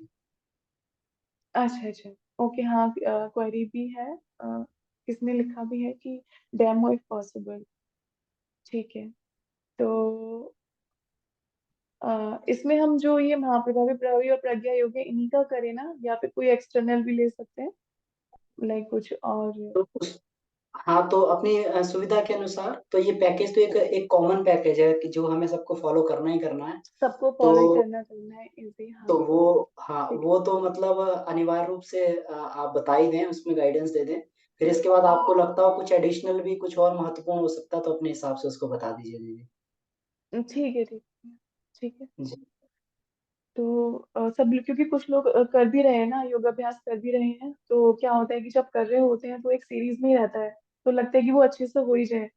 अच्छा अच्छा। ओके, हाँ, क्वेरी भी है। इसमें लिखा भी है कि डेमो इफ पॉसिबल। ठीक है। तो इसमें हम जो ये महाप्रभावी, प्रभावी और प्रज्ञा योग है इन्हीं का करें ना, या फिर कोई एक्सटर्नल भी ले सकते हैं, लाइक कुछ और। तो हाँ, तो अपनी सुविधा के अनुसार तो ये पैकेज तो एक एक कॉमन पैकेज है कि जो हमें सबको फॉलो करना ही करना है। सबको तो फॉलो करना है, इजी, हाँ। वो, हाँ ठीक है। वो तो मतलब अनिवार्य रूप से आप बता ही दें, उसमें गाइडेंस दे दें। फिर इसके बाद आपको लगता हो कुछ एडिशनल भी, कुछ और महत्वपूर्ण हो सकता है, तो अपने हिसाब से उसको बता दीजिए दीदी। ठीक है, ठीक है। ठीक है। जी। तो सब लोग, क्योंकि कुछ लोग कर भी रहे हैं ना, योगाभ्यास कर भी रहे हैं, तो क्या होता है कि जब कर रहे होते हैं तो एक सीरीज में ही रहता है, तो लगता है कि वो अच्छे से हो ही जाए।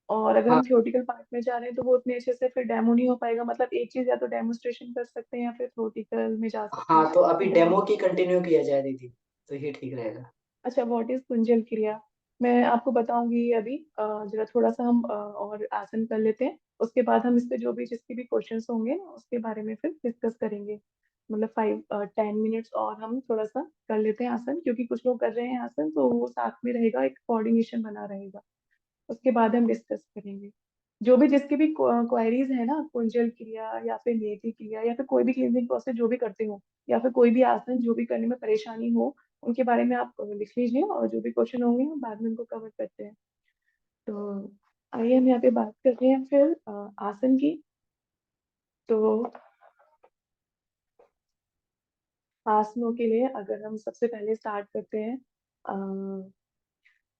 और अगर हाँ हम थियोटिकल पार्ट में जा रहे हैं तो वो उतने अच्छे से फिर डेमो नहीं हो पाएगा। मतलब एक चीज या तो डेमोन्स्ट्रेशन कर सकते हैं या फिर थियोटिकल में जा सकते हैं। हाँ, तो तो अभी डेमो। डेमो की कंटिन्यू किया जाए दीदी, तो ये ठीक रहेगा। अच्छा, व्हाट इज कुंजल क्रिया? मैं आपको बताऊंगी अभी। जरा थोड़ा सा हम और आसन कर लेते हैं, उसके बाद हम इस पे जो भी जिसके भी क्वेश्चंस होंगे ना उसके बारे में फिर डिस्कस करेंगे। मतलब 5-10 मिनट्स और हम थोड़ा सा कर लेते हैं आसन, क्योंकि कुछ लोग कर रहे हैं आसन तो वो साथ में रहेगा, एक कोऑर्डिनेशन बना रहेगा। उसके बाद हम डिस्कस करेंगे। जो भी जिसकी भी क्वायरीज है ना, कुंजल क्रिया या फिर नेति क्रिया या फिर कोई भी क्लींजिंग प्रोसेस जो भी करते हो, या फिर कोई भी आसन जो भी करने में परेशानी हो, उनके बारे में आप लिख लीजिए, और जो भी क्वेश्चन होंगे हम बाद में उनको कवर करते हैं। तो आइए हम यहाँ पे बात करते हैं फिर आसन की। तो आसनों के लिए अगर हम सबसे पहले स्टार्ट करते हैं,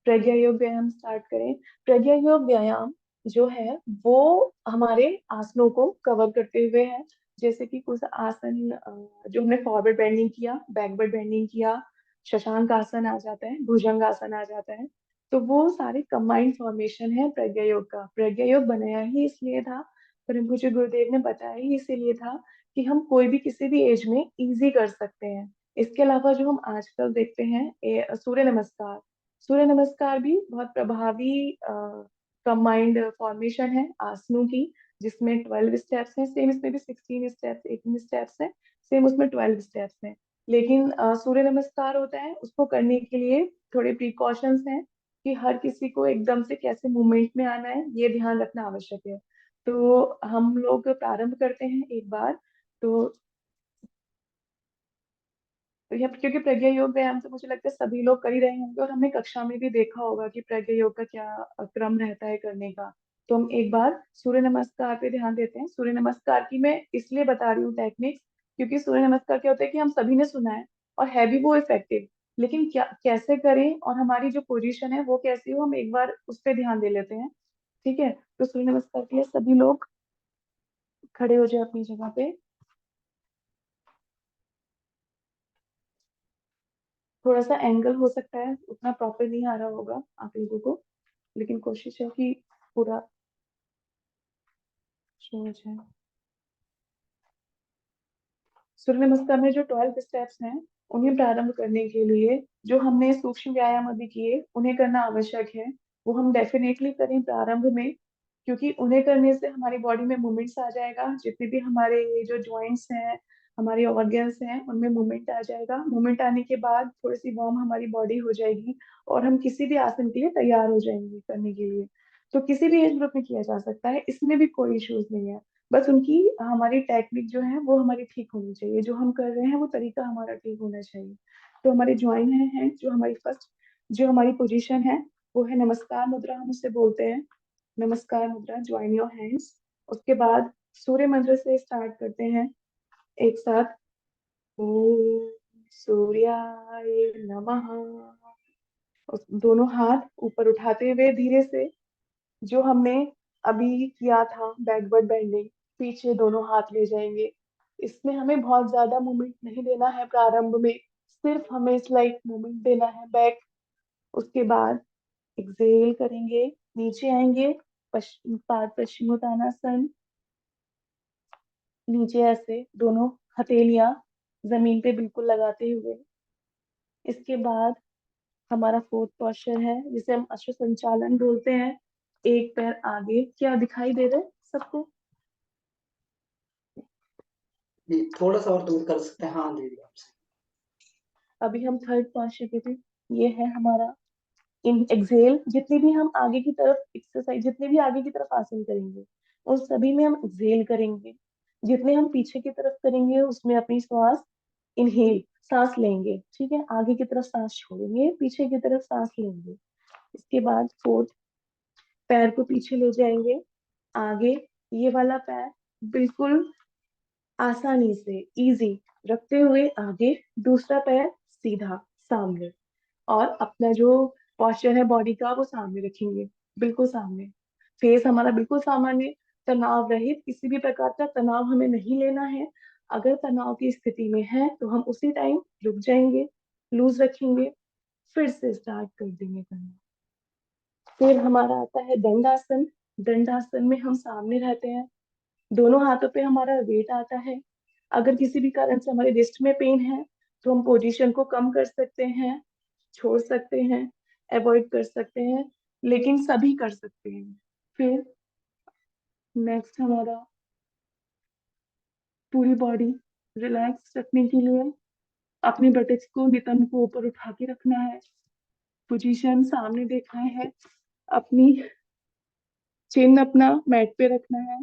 प्रज्ञा योग व्यायाम स्टार्ट करें। प्रज्ञा योग व्यायाम जो है वो हमारे आसनों को कवर करते हुए है। जैसे कि कुछ आसन जो हमने फॉरवर्ड बेंडिंग किया, बैकवर्ड बेंडिंग किया, शशांक आसन आ जाता है, भुजंग आसन आ जाता है। तो वो सारे कंबाइंड फॉर्मेशन है प्रज्ञा योग का। प्रज्ञा योग बनाया ही इसलिए था, परम पूज्य गुरुदेव ने बताया ही इसीलिए था कि हम कोई भी किसी भी एज में इजी कर सकते हैं। इसके अलावा जो हम आजकल देखते हैं सूर्य नमस्कार, सूर्य नमस्कार भी बहुत प्रभावी कंबाइंड फॉर्मेशन है आसनों की, जिसमें 12 स्टेप्स हैं। सेम इसमें भी 16 स्टेप्स, 18 स्टेप्स हैं। सेम उसमें 12 स्टेप्स हैं। लेकिन सूर्य नमस्कार होता है, उसको करने के लिए थोड़े प्रिकॉशंस हैं कि हर किसी को एकदम से कैसे मूवमेंट में आना है ये ध्यान रखना आवश्यक है। तो हम लोग प्रारंभ करते हैं एक बार। तो तो यह, क्योंकि प्रज्ञा योग व्यायाम तो मुझे लगता है सभी लोग कर ही रहे होंगे, और हमने कक्षा में भी देखा होगा कि प्रज्ञा योग का क्या क्रम रहता है करने का। तो हम एक बार सूर्य नमस्कार पे ध्यान देते हैं। सूर्य नमस्कार की मैं इसलिए बता रही हूँ टेक्निक्स, क्योंकि सूर्य नमस्कार क्या होता है कि हम सभी ने सुना है और है भी वो इफेक्टिव, लेकिन क्या कैसे करें और हमारी जो पोजीशन है वो कैसी हो, हम एक बार उस पर ध्यान दे लेते हैं। ठीक है। तो सूर्य नमस्कार के लिए सभी लोग खड़े हो जाए अपनी जगह पे। थोड़ा सा एंगल हो सकता है, उतना प्रॉपर नहीं आ रहा होगा आप लोगों को, लेकिन कोशिश है कि पूरा शो हो जाए। सूर्य नमस्कार में जो 12 स्टेप्स हैं उन्हें प्रारंभ करने के लिए जो हमने सूक्ष्म व्यायाम अभी किए उन्हें करना आवश्यक है, वो हम डेफिनेटली करें प्रारंभ में, क्योंकि उन्हें करने से हमारी बॉडी में मूवमेंट्स आ जाएगा, जितने भी हमारे ये जो जॉइंट्स हैं, हमारे ऑर्गन्स हैं, उनमें मूवमेंट आ जाएगा। मूवमेंट आने के बाद थोड़ी सी वार्म हमारी बॉडी हो जाएगी और हम किसी भी आसन के लिए तैयार हो जाएंगे करने के लिए। तो किसी भी एज ग्रुप में किया जा सकता है, इसमें भी कोई इश्यूज नहीं है। बस उनकी हमारी टेक्निक जो है वो हमारी ठीक होनी चाहिए, जो हम कर रहे हैं वो तरीका हमारा ठीक होना चाहिए। तो हमारे ज्वाइन है जो हमारी फर्स्ट जो हमारी पोजीशन है वो है नमस्कार मुद्रा, हम उसे बोलते हैं। नमस्कार मुद्रा, ज्वाइन योर हैंड्स। उसके बाद सूर्य मंत्र से स्टार्ट करते हैं एक साथ। ओम सूर्याय नमः। दोनों हाथ ऊपर उठाते हुए धीरे से, जो हमने अभी किया था बैकवर्ड बेंडिंग, पीछे दोनों हाथ ले जाएंगे। इसमें हमें बहुत ज्यादा मूवमेंट नहीं देना है प्रारंभ में, सिर्फ हमें स्लाइट मूवमेंट देना है बैक। उसके बाद एक्सेल करेंगे, नीचे आएंगे, पश्चिमोत्तानासन। नीचे ऐसे दोनों हथेलियां जमीन पे बिल्कुल लगाते हुए। इसके बाद हमारा फोर्थ पोस्चर है जिसे हम अश्व संचालन बोलते हैं। एक पैर आगे, क्या दिखाई दे रहा है सबको? जी, थोड़ा सा और दूर कर सकते हैं, हाँ दीदी आपसे। अभी हम थर्ड पोस्चर पे थे। ये है हमारा इन एक्सेल। जितनी भी हम आगे की तरफ एक्सरसाइज, जितने भी आगे की तरफ आसन करेंगे उन सभी में हम एक्सेल करेंगे। जितने हम पीछे की तरफ करेंगे उसमें अपनी श्वास इनहेल, सांस लेंगे, ठीक है, आगे की तरफ सांस छोड़ेंगे, पीछे की तरफ सांस लेंगे। इसके बाद फोर्थ, पैर को पीछे ले जाएंगे, आगे, ये वाला पैर बिल्कुल आसानी से इजी रखते हुए आगे, दूसरा पैर सीधा सामने, और अपना जो पॉस्चर है बॉडी का वो सामने रखेंगे, बिल्कुल सामने। फेस हमारा बिल्कुल सामान्य, तनाव रहित, किसी भी प्रकार का तनाव हमें नहीं लेना है। अगर तनाव की स्थिति में है तो हम उसी टाइम रुक जाएंगे, लूज रखेंगे, फिर से स्टार्ट कर देंगे करना। फिर हमारा आता है दंडासन। दंडासन में हम सामने रहते हैं, दोनों हाथों पे हमारा वेट आता है। अगर किसी भी कारण से हमारे रिस्ट में पेन है तो हम पोजीशन को कम कर सकते हैं, छोड़ सकते हैं, अवॉइड कर सकते हैं, लेकिन सभी कर सकते हैं। फिर नेक्स्ट हमारा पूरी बॉडी रिलैक्स रखने के लिए अपने बटक्स को, नितंब को ऊपर उठा के रखना है, पोजीशन सामने देखना है, अपनी चिन अपना मैट पे रखना है।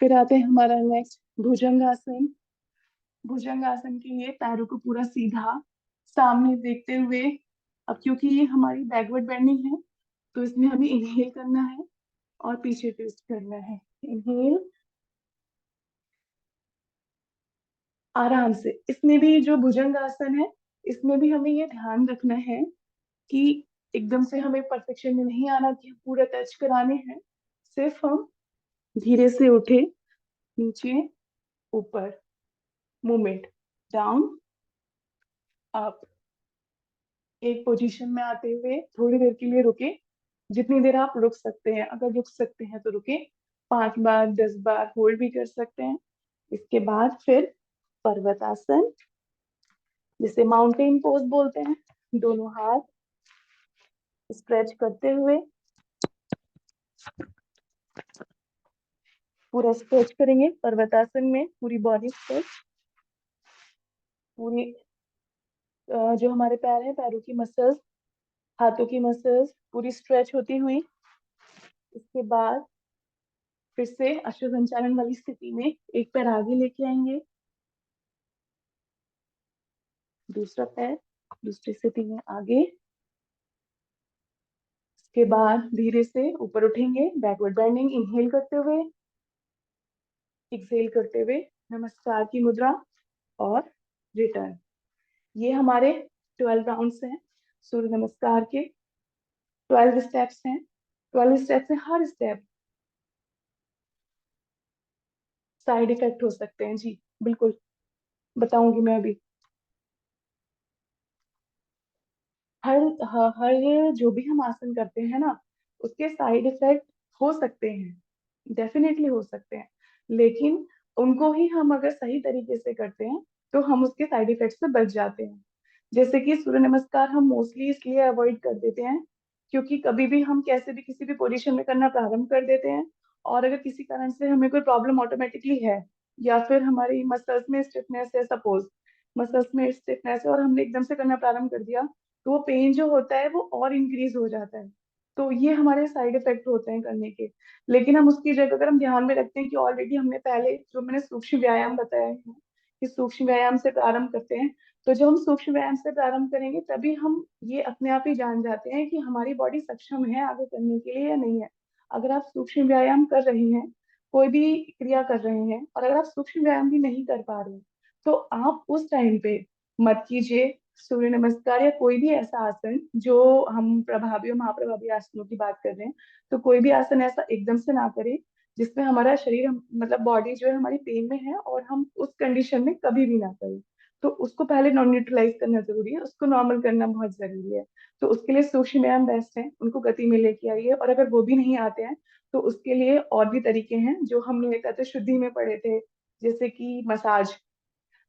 फिर आते हैं हमारा नेक्स्ट भुजंगासन। भुजंगासन के लिए पैरों को पूरा सीधा सामने देखते हुए, अब क्योंकि ये हमारी बैकवर्ड बेंडिंग है तो इसमें हमें इनहेल करना है और पीछे ट्विस्ट करना है। इनहेल, आराम से। इसमें भी जो भुजंगासन है इसमें भी हमें ये ध्यान रखना है कि एकदम से हमें परफेक्शन में नहीं आना कि हम पूरा टच कराने हैं। सिर्फ हम धीरे से उठे, नीचे, ऊपर, मूवमेंट, डाउन, अप, एक पोजीशन में आते हुए थोड़ी देर के लिए रुके, जितनी देर आप रुक सकते हैं, अगर रुक सकते हैं तो रुके, 5 बार 10 बार होल्ड भी कर सकते हैं। इसके बाद फिर पर्वतासन, जिसे माउंटेन पोज बोलते हैं। दोनों हाथ स्ट्रेच करते हुए पूरा स्ट्रेच करेंगे पर्वतासन में, पूरी बॉडी स्ट्रेच, पूरी जो हमारे पैर है, पैरों की मसल्स, हाथों की मसल्स पूरी स्ट्रेच होती हुई। इसके बाद फिर से अश्व संचालन वाली स्थिति में एक पैर आगे लेके आएंगे, दूसरा पैर दूसरी स्थिति में आगे। इसके बाद धीरे से ऊपर उठेंगे, बैकवर्ड बेंडिंग, इनहेल करते हुए, एक्सेल करते हुए, नमस्कार की मुद्रा, और रिटर्न। ये हमारे 12 राउंड्स हैं सूर्य नमस्कार के। 12 स्टेप्स हैं, 12 स्टेप्स हैं, हर स्टेप साइड इफेक्ट हो सकते हैं जी, बिल्कुल बताऊंगी मैं अभी। हर जो भी हम आसन करते हैं ना, उसके साइड इफेक्ट हो सकते हैं, डेफिनेटली हो सकते हैं, लेकिन उनको ही हम अगर सही तरीके से करते हैं तो हम उसके साइड इफेक्ट से बच जाते हैं। जैसे कि सूर्य नमस्कार हम मोस्टली इसलिए अवॉइड कर देते हैं क्योंकि कभी भी हम कैसे भी किसी भी पोजीशन में करना प्रारंभ कर देते हैं, और अगर किसी कारण से हमें कोई प्रॉब्लम ऑटोमेटिकली है, या फिर हमारी मसल्स में स्टिफनेस है, सपोज मसल्स में स्टिफनेस है और हमने एकदम से करना प्रारंभ कर दिया, तो वो पेन जो होता है वो और इंक्रीज हो जाता है। तो ये हमारे साइड इफेक्ट होते हैं करने के। लेकिन हम उसकी जगह अगर हम ध्यान में रखते हैं कि ऑलरेडी हमने पहले जो मैंने सूक्ष्म व्यायाम बताया है कि सूक्ष्म व्यायाम से प्रारंभ करते हैं, तो जब हम सूक्ष्म व्यायाम से प्रारंभ करेंगे तभी हम ये अपने आप ही जान जाते हैं कि हमारी बॉडी सक्षम है आगे करने के लिए या नहीं है। अगर आप सूक्ष्म व्यायाम कर रहे हैं, कोई भी क्रिया कर रहे हैं, और अगर आप सूक्ष्म व्यायाम भी नहीं कर पा रहे हैं, तो आप उस टाइम पे मत कीजिए सूर्य नमस्कार या कोई भी ऐसा आसन जो हम प्रभावी और महाप्रभावी आसनों की बात कर रहे हैं। तो कोई भी आसन ऐसा एकदम से ना करें जिसमें हमारा शरीर मतलब बॉडी जो है हमारी पेन में है और हम उस कंडीशन में कभी भी ना करें। तो उसको पहले नॉन न्यूट्रलाइज करना जरूरी है, उसको नॉर्मल करना बहुत जरूरी है। तो उसके लिए सूक्ष्म व्यायाम बेस्ट है, उनको गति में लेके आइए। और अगर वो भी नहीं आते हैं तो उसके लिए और भी तरीके हैं जो हमने कहते शुद्धि में पढ़े थे, जैसे कि मसाज,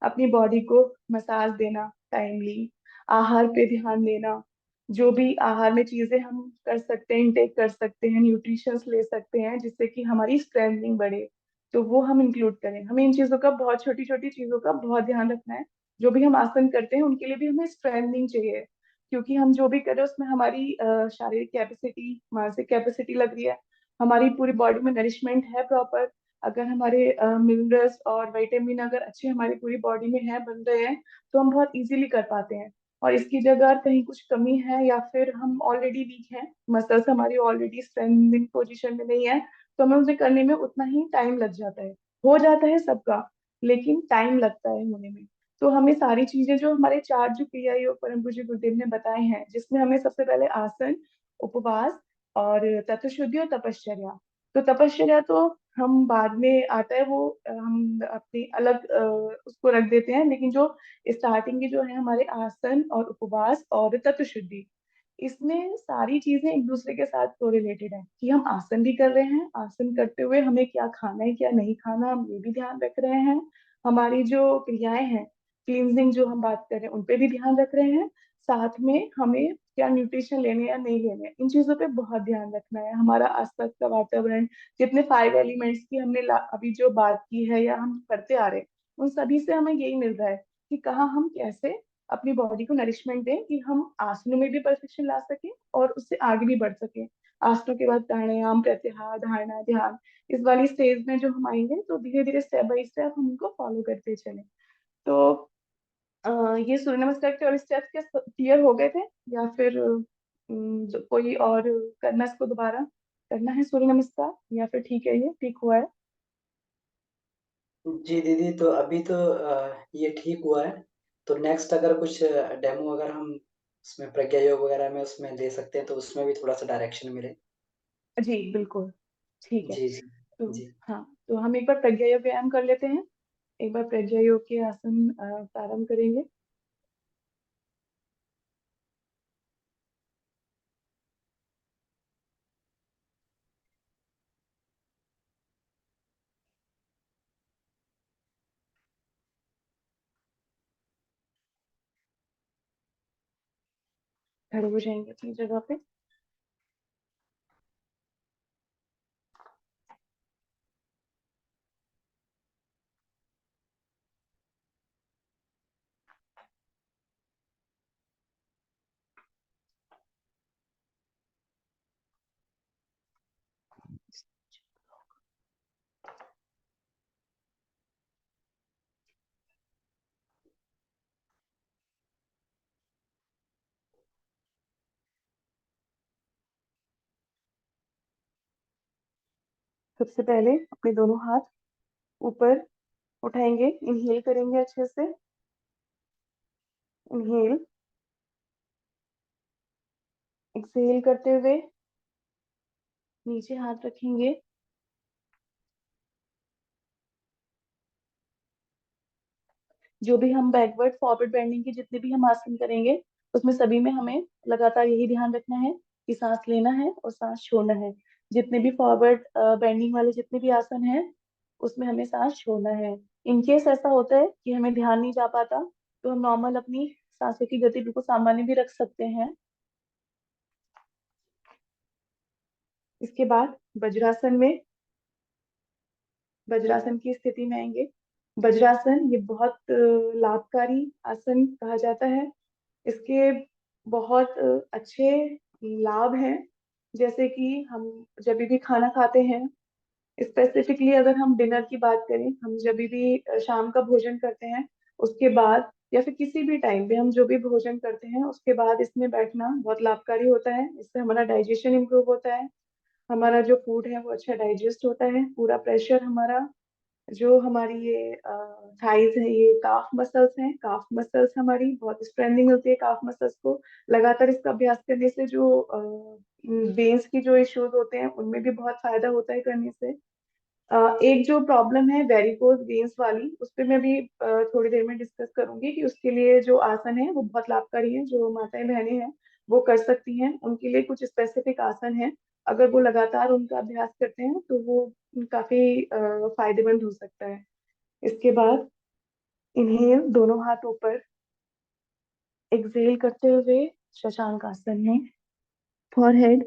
अपनी बॉडी को मसाज देना टाइमली, आहार पे ध्यान देना, जो भी आहार में चीजें हम कर सकते हैं, इंटेक कर सकते हैं, न्यूट्रिशंस ले सकते हैं जिससे कि हमारी स्ट्रेंथनिंग बढ़े, तो वो हम इंक्लूड करें। हमें इन चीजों का, बहुत छोटी छोटी चीजों का बहुत ध्यान रखना है। जो भी हम आसन करते हैं उनके लिए भी हमें स्ट्रेंथनिंग चाहिए, क्योंकि हम जो भी कर रहे हैं उसमें हमारी शारीरिक कैपेसिटी, मानसिक कैपेसिटी लग रही है, हमारी पूरी बॉडी में नरिशमेंट है प्रॉपर। अगर हमारे मिनरल्स और विटामिन अगर अच्छे हमारी पूरी बॉडी में है, बन रहे हैं, तो हम बहुत इजीली कर पाते हैं। और इसकी जगह अगर कहीं कुछ कमी है या फिर हम ऑलरेडी वीक हैं, मसल्स हमारी ऑलरेडी स्ट्रेंथिंग पोजीशन में नहीं है, तो हमें उसे करने में उतना ही टाइम लग जाता है। हो जाता है सबका, लेकिन टाइम लगता है होने में। तो हमें सारी चीजें जो हमारे चार जो क्रिया योग परम पूज्य गुरुदेव ने बताए हैं, जिसमें हमें सबसे पहले आसन, उपवास और तत्वशुद्धि और तपश्चर्या। तो तपश्चर्या तो हम बाद में आता है, वो हम अपनी अलग उसको रख देते हैं, लेकिन जो स्टार्टिंग की जो है हमारे आसन और उपवास और तत्व शुद्धि, इसमें सारी चीजें एक दूसरे के साथ को रिलेटेड है कि हम आसन भी कर रहे हैं, आसन करते हुए हमें क्या खाना है क्या नहीं खाना हम ये भी ध्यान रख रहे हैं। हमारी जो क्रियाएं हैं, क्लींजिंग जो हम बात कर रहे हैं उन पे भी ध्यान रख रहे हैं। साथ में हमें क्या न्यूट्रिशन लेने या नहीं लेने, इन चीजों पे बहुत ध्यान रखना है। हमारा आसपास का वातावरण, जितने 5 एलिमेंट्स की हमने अभी जो बात की है या हम करते आ रहे हैं, उन सभी से हमें यही मिल रहा है कि कहाँ हम कैसे अपनी बॉडी को नरिशमेंट दें कि हम आसनों में भी परफेक्शन ला सकें और उससे आगे भी बढ़ सकें। आसनों के बाद प्राणायाम, प्रत्याहार, धारणा, ध्यान, इस वाली स्टेज में जो हम आएंगे तो धीरे धीरे स्टेप बाय स्टेप हम उनको फॉलो करते चले। तो अ, ये सूर्य नमस्कार के और स्टेप्स क्या क्लियर हो गए थे, या फिर कोई और करना, इसको दोबारा करना है सूर्य नमस्कार, या फिर ठीक है ये ठीक हुआ है? जी दीदी, तो अभी तो ये ठीक हुआ है। तो नेक्स्ट अगर कुछ डेमो अगर हम उसमें प्रज्ञा योग वगैरह में उसमें दे सकते हैं तो उसमें भी थोड़ा सा डायरेक्शन मिले। जी बिल्कुल, ठीक है। जी जी। तो जी हाँ, तो हम एक बार प्रज्ञा योग व्यायाम कर लेते हैं। एक बार प्रज्ञा योग के आसन प्रारंभ करेंगे। खड़े हो जाएंगे अपनी जगह पे। सबसे पहले अपने दोनों हाथ ऊपर उठाएंगे, इनहेल करेंगे अच्छे से। इनहेल, एक्सहेल करते हुए नीचे हाथ रखेंगे। जो भी हम बैकवर्ड फॉरवर्ड बेंडिंग की जितने भी हम आसन करेंगे, उसमें सभी में हमें लगातार यही ध्यान रखना है कि सांस लेना है और सांस छोड़ना है। जितने भी फॉरवर्ड बेंडिंग वाले जितने भी आसन हैं, उसमें हमें सांस छोड़ना है। इनकेस ऐसा होता है कि हमें ध्यान नहीं जा पाता, तो हम नॉर्मल अपनी सांसों की गति बिल्कुल सामान्य भी रख सकते हैं। इसके बाद वज्रासन में, वज्रासन की स्थिति में आएंगे। वज्रासन ये बहुत लाभकारी आसन कहा जाता है। इसके बहुत अच्छे लाभ हैं। जैसे कि हम जब भी खाना खाते हैं, स्पेसिफिकली अगर हम डिनर की बात करें, हम जब भी शाम का भोजन करते हैं, उसके बाद या फिर किसी भी टाइम पे हम जो भी भोजन करते हैं उसके बाद इसमें बैठना बहुत लाभकारी होता है। इससे हमारा डाइजेशन इंप्रूव होता है, हमारा जो फूड है वो अच्छा डाइजेस्ट होता है। पूरा प्रेशर हमारा, जो हमारी ये थाइज है, ये काफ मसल्स हैं, काफ मसल्स हमारी बहुत स्ट्रेंथनिंग मिलती है काफ मसल्स को। लगातार इसका अभ्यास करने से जो वेन्स की जो इश्यूज होते हैं उनमें भी बहुत फायदा होता है करने से। एक जो प्रॉब्लम है वेरिकोज वेन्स वाली, उस पर मैं भी थोड़ी देर में डिस्कस करूंगी कि उसके लिए जो आसन है वो बहुत लाभकारी है। जो माताएं बहनें हैं वो कर सकती हैं, उनके लिए कुछ स्पेसिफिक आसन है। अगर वो लगातार उनका अभ्यास करते हैं तो वो काफी फायदेमंद हो सकता है। इसके बाद इन्हें दोनों हाथ ऊपर, एक्सहेल करते हुए शशांक आसन में फॉरहेड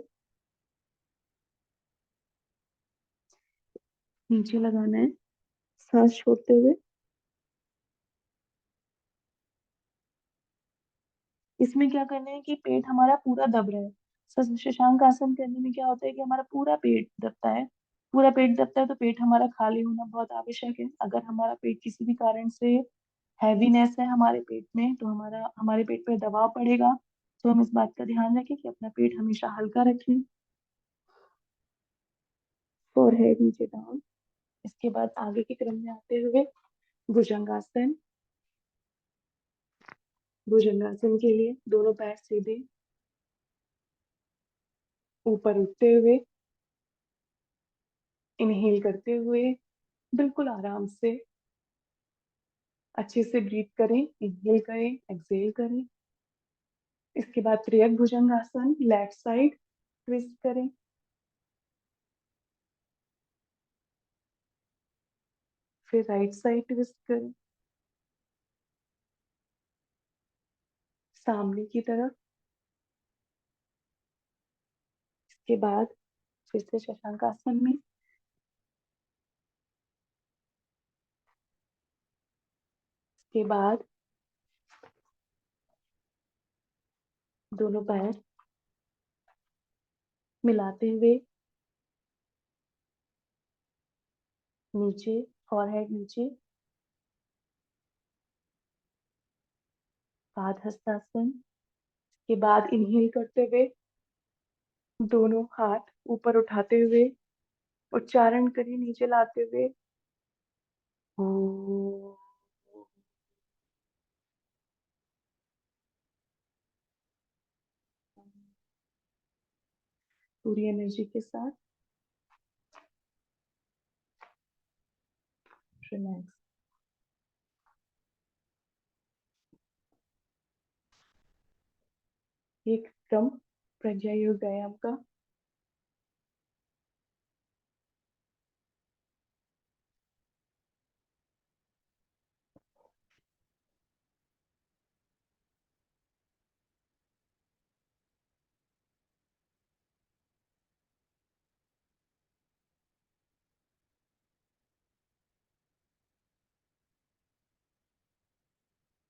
नीचे लगाना है, सांस छोड़ते हुए। इसमें क्या करना है कि पेट हमारा पूरा दब रहा है। शशांक आसन करने में क्या होता है कि हमारा पूरा पेट दबता है। पूरा पेट दबता है तो पेट हमारा खाली होना बहुत आवश्यक है। अगर हमारा पेट किसी भी कारण से हैवीनेस है हमारे पेट में, तो हमारे पेट पर दबाव पड़ेगा। तो हम इस बात का ध्यान रखें कि अपना पेट हमेशा हल्का रखें। फोरहेड नीचे डाउन। इसके बाद आगे के क्रम में आते हुए भुजंगासन। भुजंगासन के लिए दोनों पैर सीधे ऊपर उठते हुए, इनहेल करते हुए बिल्कुल आराम से अच्छे से ब्रीथ करें। इनहेल करें, एक्सहेल करें। इसके बाद त्रियक भुजंगासन, लेफ्ट साइड ट्विस्ट करें, फिर राइट साइड ट्विस्ट करें सामने की तरफ। इसके बाद फिर से शशांक आसन में। इसके बाद दोनों पैर मिलाते हुए नीचे, फॉरहेड नीचे, पाद हस्तासन। के बाद इनहेल करते हुए दोनों हाथ ऊपर उठाते हुए उच्चारण करिए नीचे लाते हुए, ओम। पूरी एनर्जी के साथ रिलैक्स। एक क्रम प्रज्ञा योग व्यायाम का।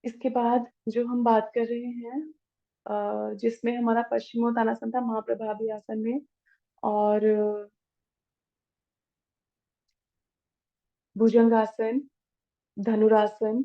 इसके बाद जो हम बात कर रहे हैं, जिसमें हमारा पश्चिमोत्तानासन था महाप्रभावी आसन में, और भुजंगासन, धनुरासन।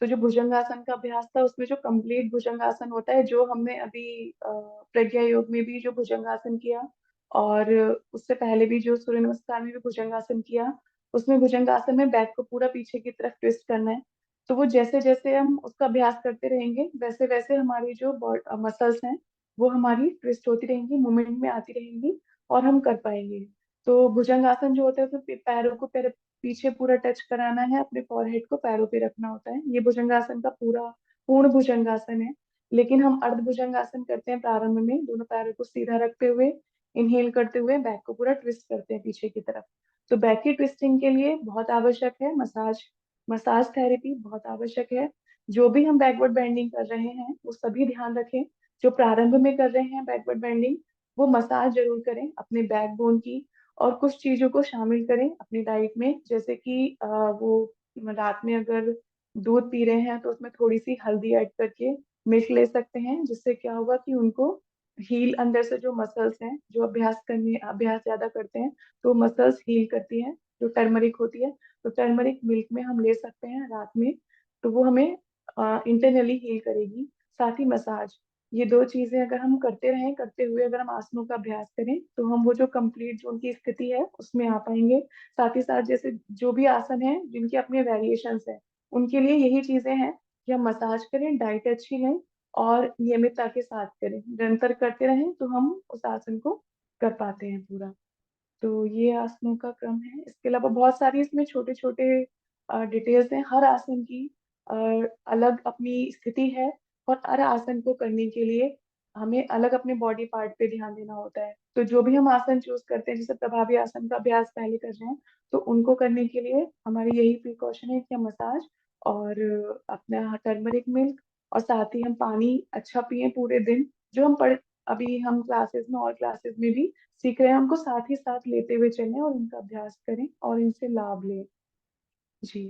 तो जो भुजंगासन का अभ्यास था उसमें जो कंप्लीट भुजंगासन होता है, जो हमने अभी प्रज्ञा योग में भी जो भुजंगासन किया, और उससे पहले भी जो सूर्य नमस्कार में भी भुजंगासन किया, उसमें भुजंगासन में बैक को पूरा पीछे की तरफ ट्विस्ट करना है। तो वो जैसे जैसे हम उसका अभ्यास करते रहेंगे वैसे वैसे हमारी जो मसल्स हैं वो हमारी ट्विस्ट होती रहेंगी, मूवमेंट में आती रहेंगी, और हम कर पाएंगे। तो भुजंगासन जो होता है उसमें पैरों को पीछे पूरा टच कराना है, अपने फॉरहेड को पैरों पे रखना होता है। ये भुजंगासन का पूरा पूर्ण भुजंगासन है। लेकिन हम अर्ध भुजंगासन करते हैं प्रारंभ में, दोनों पैरों को सीधा रखते हुए, इनहेल करते हुए बैक को पूरा ट्विस्ट करते हैं पीछे की तरफ। तो बैक की ट्विस्टिंग के लिए बहुत आवश्यक है मसाज, मसाज थेरेपी बहुत आवश्यक है। जो भी हम बैकवर्ड बेंडिंग कर रहे हैं वो सभी ध्यान रखें। जो प्रारंभ में कर रहे हैं बैकवर्ड बेंडिंग, वो मसाज जरूर करें अपने बैकबोन की। और कुछ चीजों को शामिल करें अपनी डाइट में, जैसे कि वो रात में अगर दूध पी रहे हैं तो उसमें थोड़ी सी हल्दी ऐड करके मिल्क ले सकते हैं, जिससे क्या होगा कि उनको हील, अंदर से जो मसल्स हैं, जो अभ्यास ज्यादा करते हैं तो मसल्स हील करती हैं, जो टर्मरिक होती है। तो टर्मरिक मिल्क में हम ले सकते हैं रात में, तो वो हमें इंटरनली हील करेगी। साथ ही मसाज, ये दो चीजें अगर हम करते रहें, करते हुए अगर हम आसनों का अभ्यास करें, तो हम वो जो कंप्लीट जो उनकी स्थिति है उसमें आ पाएंगे। साथ ही साथ जैसे जो भी आसन है जिनके अपने वेरिएशंस हैं, उनके लिए यही चीजें हैं कि हम मसाज करें, डाइट अच्छी लें, और नियमितता के साथ करें, निरंतर करते रहें तो हम उस आसन को कर पाते हैं पूरा। तो ये आसनों का क्रम है। इसके अलावा बहुत सारी इसमें छोटे छोटे डिटेल्स हैं। हर आसन की अ, अलग अपनी स्थिति है, और हर आसन को करने के लिए हमें अलग अपने बॉडी पार्ट पे ध्यान देना होता है। तो जो भी हम आसन चूज करते हैं, जैसे प्रभावी आसन का अभ्यास पहले कर रहे हैं, तो उनको करने के लिए हमारी यही प्रिकॉशन है कि हम मसाज और अपना टर्मरिक मिल्क, और साथ ही हम पानी अच्छा पिए पूरे दिन। जो हम पढ़ अभी हम क्लासेस में और क्लासेस में भी सीख रहे हैं, उनको साथ ही साथ लेते हुए चलें और इनका अभ्यास करें और इनसे लाभ लें। जी।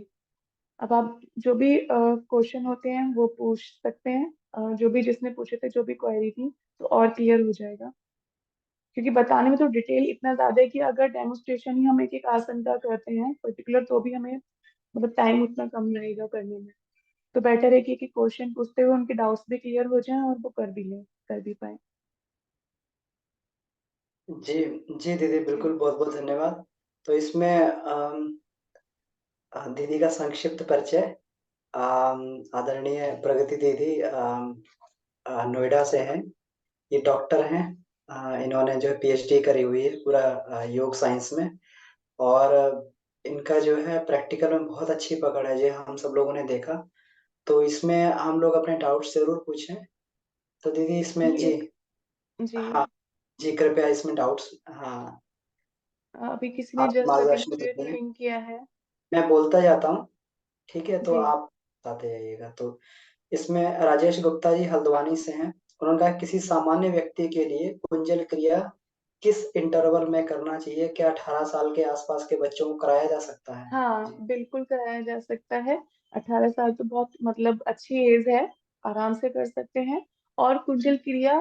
अब आप जो भी क्वेश्चन होते हैं वो पूछ सकते हैं। जो भी जिसने पूछे थे, जो भी क्वेरी थी, तो और क्लियर हो जाएगा। क्योंकि बताने में तो डिटेल इतना ज्यादा है कि अगर डेमोस्ट्रेशन ही हम एक एक आसन का करते हैं पर्टिकुलर, तो भी हमें मतलब टाइम उतना कम रहेगा करने में। तो बेटर है कि एक एक क्वेश्चन पूछते हुए उनके डाउट्स भी क्लियर हो जाएं और वो कर भी लें, कर भी पाए। जी, जी दीदी, जी। बिल्कुल, बहुत-बहुत धन्यवाद। तो इसमें दीदी का संक्षिप्त परिचय। आदरणीय प्रगति दीदी नोएडा से हैं। ये डॉक्टर हैं। इन्होंने जो है पीएचडी करी हुई है पूरा योग साइंस में। और इनका जो है प्रैक्टिकल में बहुत अच्छी पकड़ है, जो हम सब लोगों ने देखा। तो इसमें हम लोग अपने डाउट्स ज़रूर पूछें। तो दीदी इसमें ये जी, जी। हाँ, जी कृपया इसमें डाउट्स, हाँ, अभी किसी ने आप जस्ट अभी मार्गदर्शन मुझे करते हैं। पिंग किया है। मैं बोलता जाता हूँ, ठीक है? तो जी। आप बताते जाइएगा। तो इसमें राजेश गुप्ता जी हल्द्वानी से हैं। उन्होंने कहा किसी सामान्य व्यक्ति के लिए कुंजल क्रिया किस इंटरवल में करना चाहिए? क्या 18 साल के आसपास के बच्चों को कराया जा सकता है? हाँ, जी। बिल्कुल कराया जा सकता है। 18 साल तो बहुत मतलब अच्छी एज है, आराम से कर सकते हैं। और कुंजल क्रिया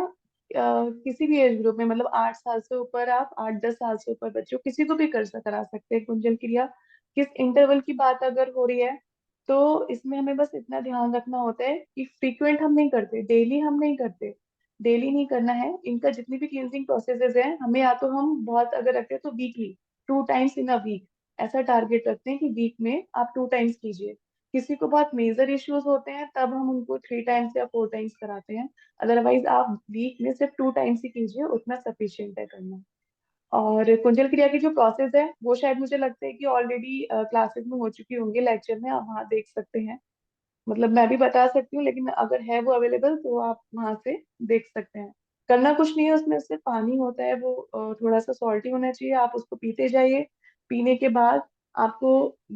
किसी भी एज ग्रुप में, मतलब 8 साल से ऊपर, आप 8-10 साल से ऊपर बच्चों किसी को भी करा सकते हैं कुंजल क्रिया। किस इंटरवल की बात अगर हो रही है, तो इसमें हमें बस इतना ध्यान रखना होता है कि फ्रीक्वेंट हम नहीं करते, डेली हम नहीं करते। डेली नहीं करना है। इनका जितनी भी क्लींजिंग प्रोसेसेस है, हमें या तो हम बहुत अगर रखते हैं तो weekly, 2 times in a week, ऐसा टारगेट रखते हैं कि वीक में आप 2 टाइम्स कीजिए। किसी को बहुत मेजर इश्यूज होते हैं तब हम उनको 3 टाइम्स या 4 टाइम्स कराते हैं। अदरवाइज आप वीक में सिर्फ 2 टाइम्स ही कीजिए, उतना सफिशियंट है करना। और कुंजल क्रिया की जो प्रोसेस है वो शायद मुझे लगता है कि ऑलरेडी क्लासेस में हो चुकी होंगी, लेक्चर में आप वहाँ देख सकते हैं। मतलब मैं भी बता सकती हूँ, लेकिन अगर है वो अवेलेबल तो आप वहां से देख सकते हैं। करना कुछ नहीं है, उसमें सिर्फ पानी होता है, वो थोड़ा सा सॉल्टी होना चाहिए, आप उसको पीते जाइए। पीने के बाद आपको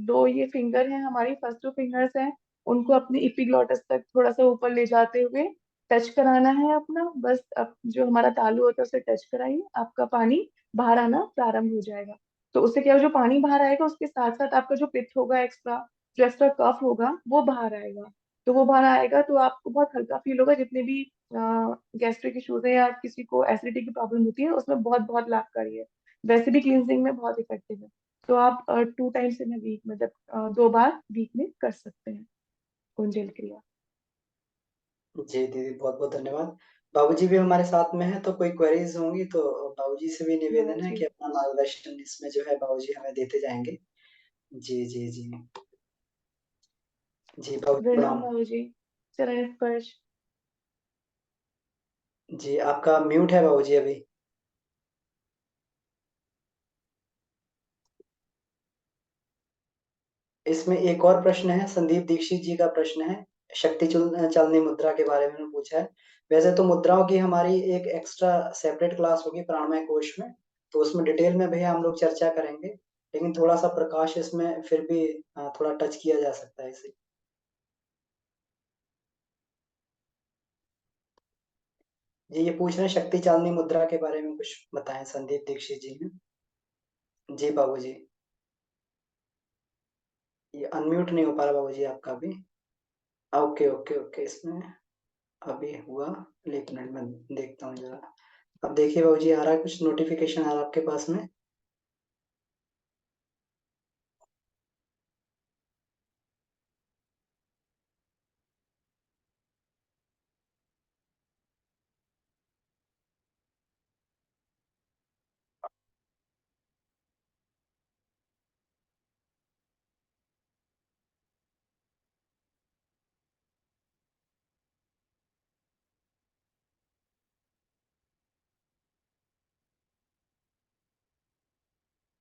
दो ये फिंगर हैं हमारी, फर्स्ट जो फिंगर्स हैं, उनको अपने इपिग्लोटस तक थोड़ा सा ऊपर ले जाते हुए टच कराना है अपना, बस अब जो हमारा तालू होता है उसे टच कराइए, आपका पानी बाहर आना प्रारंभ हो जाएगा। तो उससे क्या हो, जो पानी बाहर आएगा उसके साथ साथ आपका जो पित्त होगा एक्स्ट्रा, जो एक्स्ट्रा कफ होगा वो बाहर आएगा। तो वो बाहर आएगा तो आपको बहुत हल्का फील होगा। जितने भी गैस्ट्रिक इश्यूज है या किसी को एसिडिटी की प्रॉब्लम होती है, उसमें बहुत बहुत लाभकारी है। वैसे भी क्लींजिंग में बहुत इफेक्टिव है। तो आप 2 टाइम्स इन वीक, मतलब 2 बार वीक में कर सकते हैं कुंजल क्रिया। जी दीदी, बहुत-बहुत धन्यवाद। बाबूजी भी हमारे साथ में हैं, तो कोई क्वेरीज़ होंगी तो बाबूजी से भी हाँ निवेदन है जी। कि अपना मार्गदर्शन इसमें जो है बाबूजी हमें देते जाएँगे। जी, जी, जी। जी, बाबूजी प्रणाम प्रणाम। बाबूजी। चरण स्पर्श। जी, आपका म्यूट है बाबूजी अभी। इसमें एक और प्रश्न है, संदीप दीक्षित जी का प्रश्न है, शक्ति चालनी मुद्रा के बारे में उन्होंने पूछा है। वैसे तो मुद्राओं की हमारी एक एक्स्ट्रा सेपरेट क्लास होगी प्राणमय कोश में, तो उसमें डिटेल में भैया हम लोग चर्चा करेंगे। लेकिन थोड़ा सा प्रकाश इसमें फिर भी थोड़ा टच किया जा सकता है इसे। जी ये पूछ रहे हैं शक्ति चांदनी मुद्रा के बारे में कुछ बताएं, संदीप दीक्षित जी हैं। जी बाबू जी। ये अनम्यूट नहीं हो पा रहा बाबू जी आपका भी। ओके ओके ओके, इसमें अभी हुआ। एक मिनट में देखता हूँ जरा। अब देखिए बाबू जी, आ रहा है कुछ नोटिफिकेशन आ रहा है आपके पास में।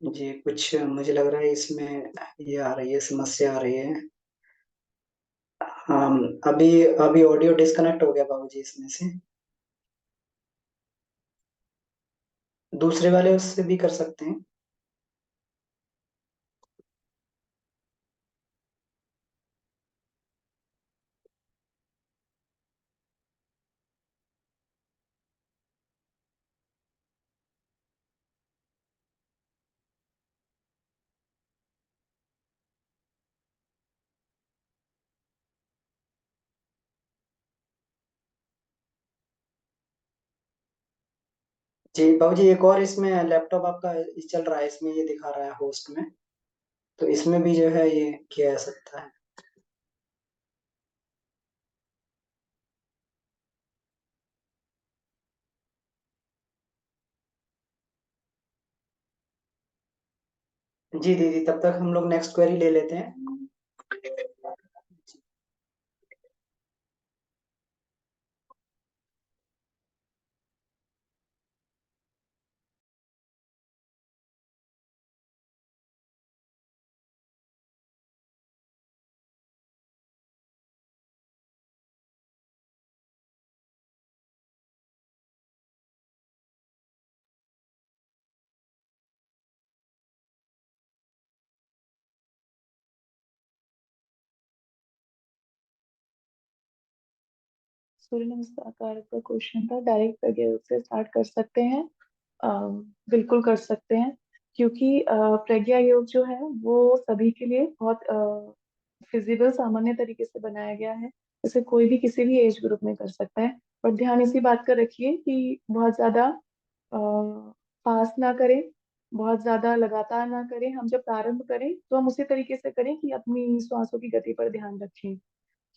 जी कुछ मुझे लग रहा है इसमें ये आ रही है, समस्या आ रही है। हाँ, अभी अभी ऑडियो डिस्कनेक्ट हो गया बाबू जी इसमें से। दूसरे वाले उससे भी कर सकते हैं। जी बाबू जी, एक और इसमें लैपटॉप आपका चल रहा है, इसमें ये दिखा रहा है होस्ट में, तो इसमें भी जो है ये किया जा सकता है। जी दीदी, तब तक हम लोग नेक्स्ट क्वेरी ले लेते हैं। सूर्य नमस्कार का क्वेश्चन था, डायरेक्ट प्रज्ञा योग से स्टार्ट कर सकते हैं। अ, बिल्कुल कर सकते हैं, क्योंकि प्रज्ञा योग जो है वो सभी के लिए बहुत फिजिबल सामान्य तरीके से बनाया गया है। इसे कोई भी किसी भी एज ग्रुप में कर सकता है। और ध्यान इसी बात का रखिए कि बहुत ज्यादा फास्ट ना करें, बहुत ज्यादा लगातार ना करें। हम जब प्रारंभ करें तो हम उसी तरीके से करें कि अपनी श्वासों की गति पर ध्यान रखें,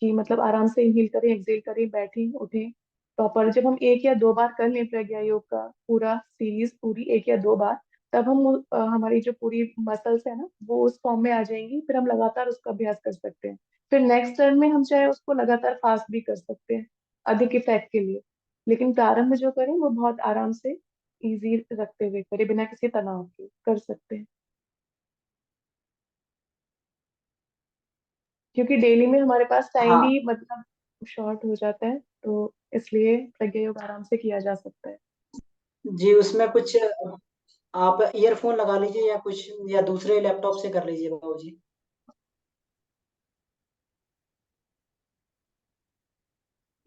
कि मतलब आराम से इनहेल करें, एक्सहेल करें, बैठें उठें प्रॉपर। जब हम एक या दो बार कर लें प्रज्ञा योग का पूरा सीरीज, पूरी एक या दो बार, तब हम हमारी जो पूरी मसल्स है ना वो उस फॉर्म में आ जाएंगी, फिर हम लगातार उसका अभ्यास कर सकते हैं। फिर नेक्स्ट टर्न में हम चाहे उसको लगातार फास्ट भी कर सकते हैं अधिक इफेक्ट के लिए। लेकिन प्रारंभ जो करें वो बहुत आराम से इजी रखते हुए करें, बिना किसी तनाव के कर सकते हैं। क्योंकि डेली में हमारे पास टाइम हाँ भी मतलब शॉर्ट हो जाता है, तो इसलिए प्रज्ञा योग आराम से किया जा सकता है। जी, उसमें कुछ आप ईयरफोन लगा लीजिए या कुछ, या दूसरे लैपटॉप से कर लीजिए बाबू जी।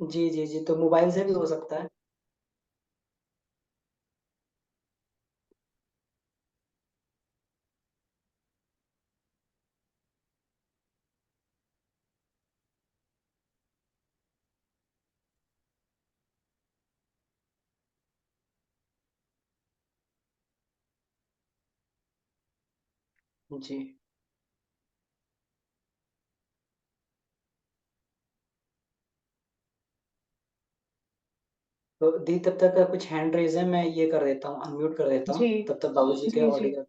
जी जी जी, तो मोबाइल से भी हो सकता है। जी, तो दी तब तक कुछ हैंड रेज है, मैं ये कर देता हूँ, अनम्यूट कर देता जी हूँ तब तक बाबू जी के जी जी। ऑडियो।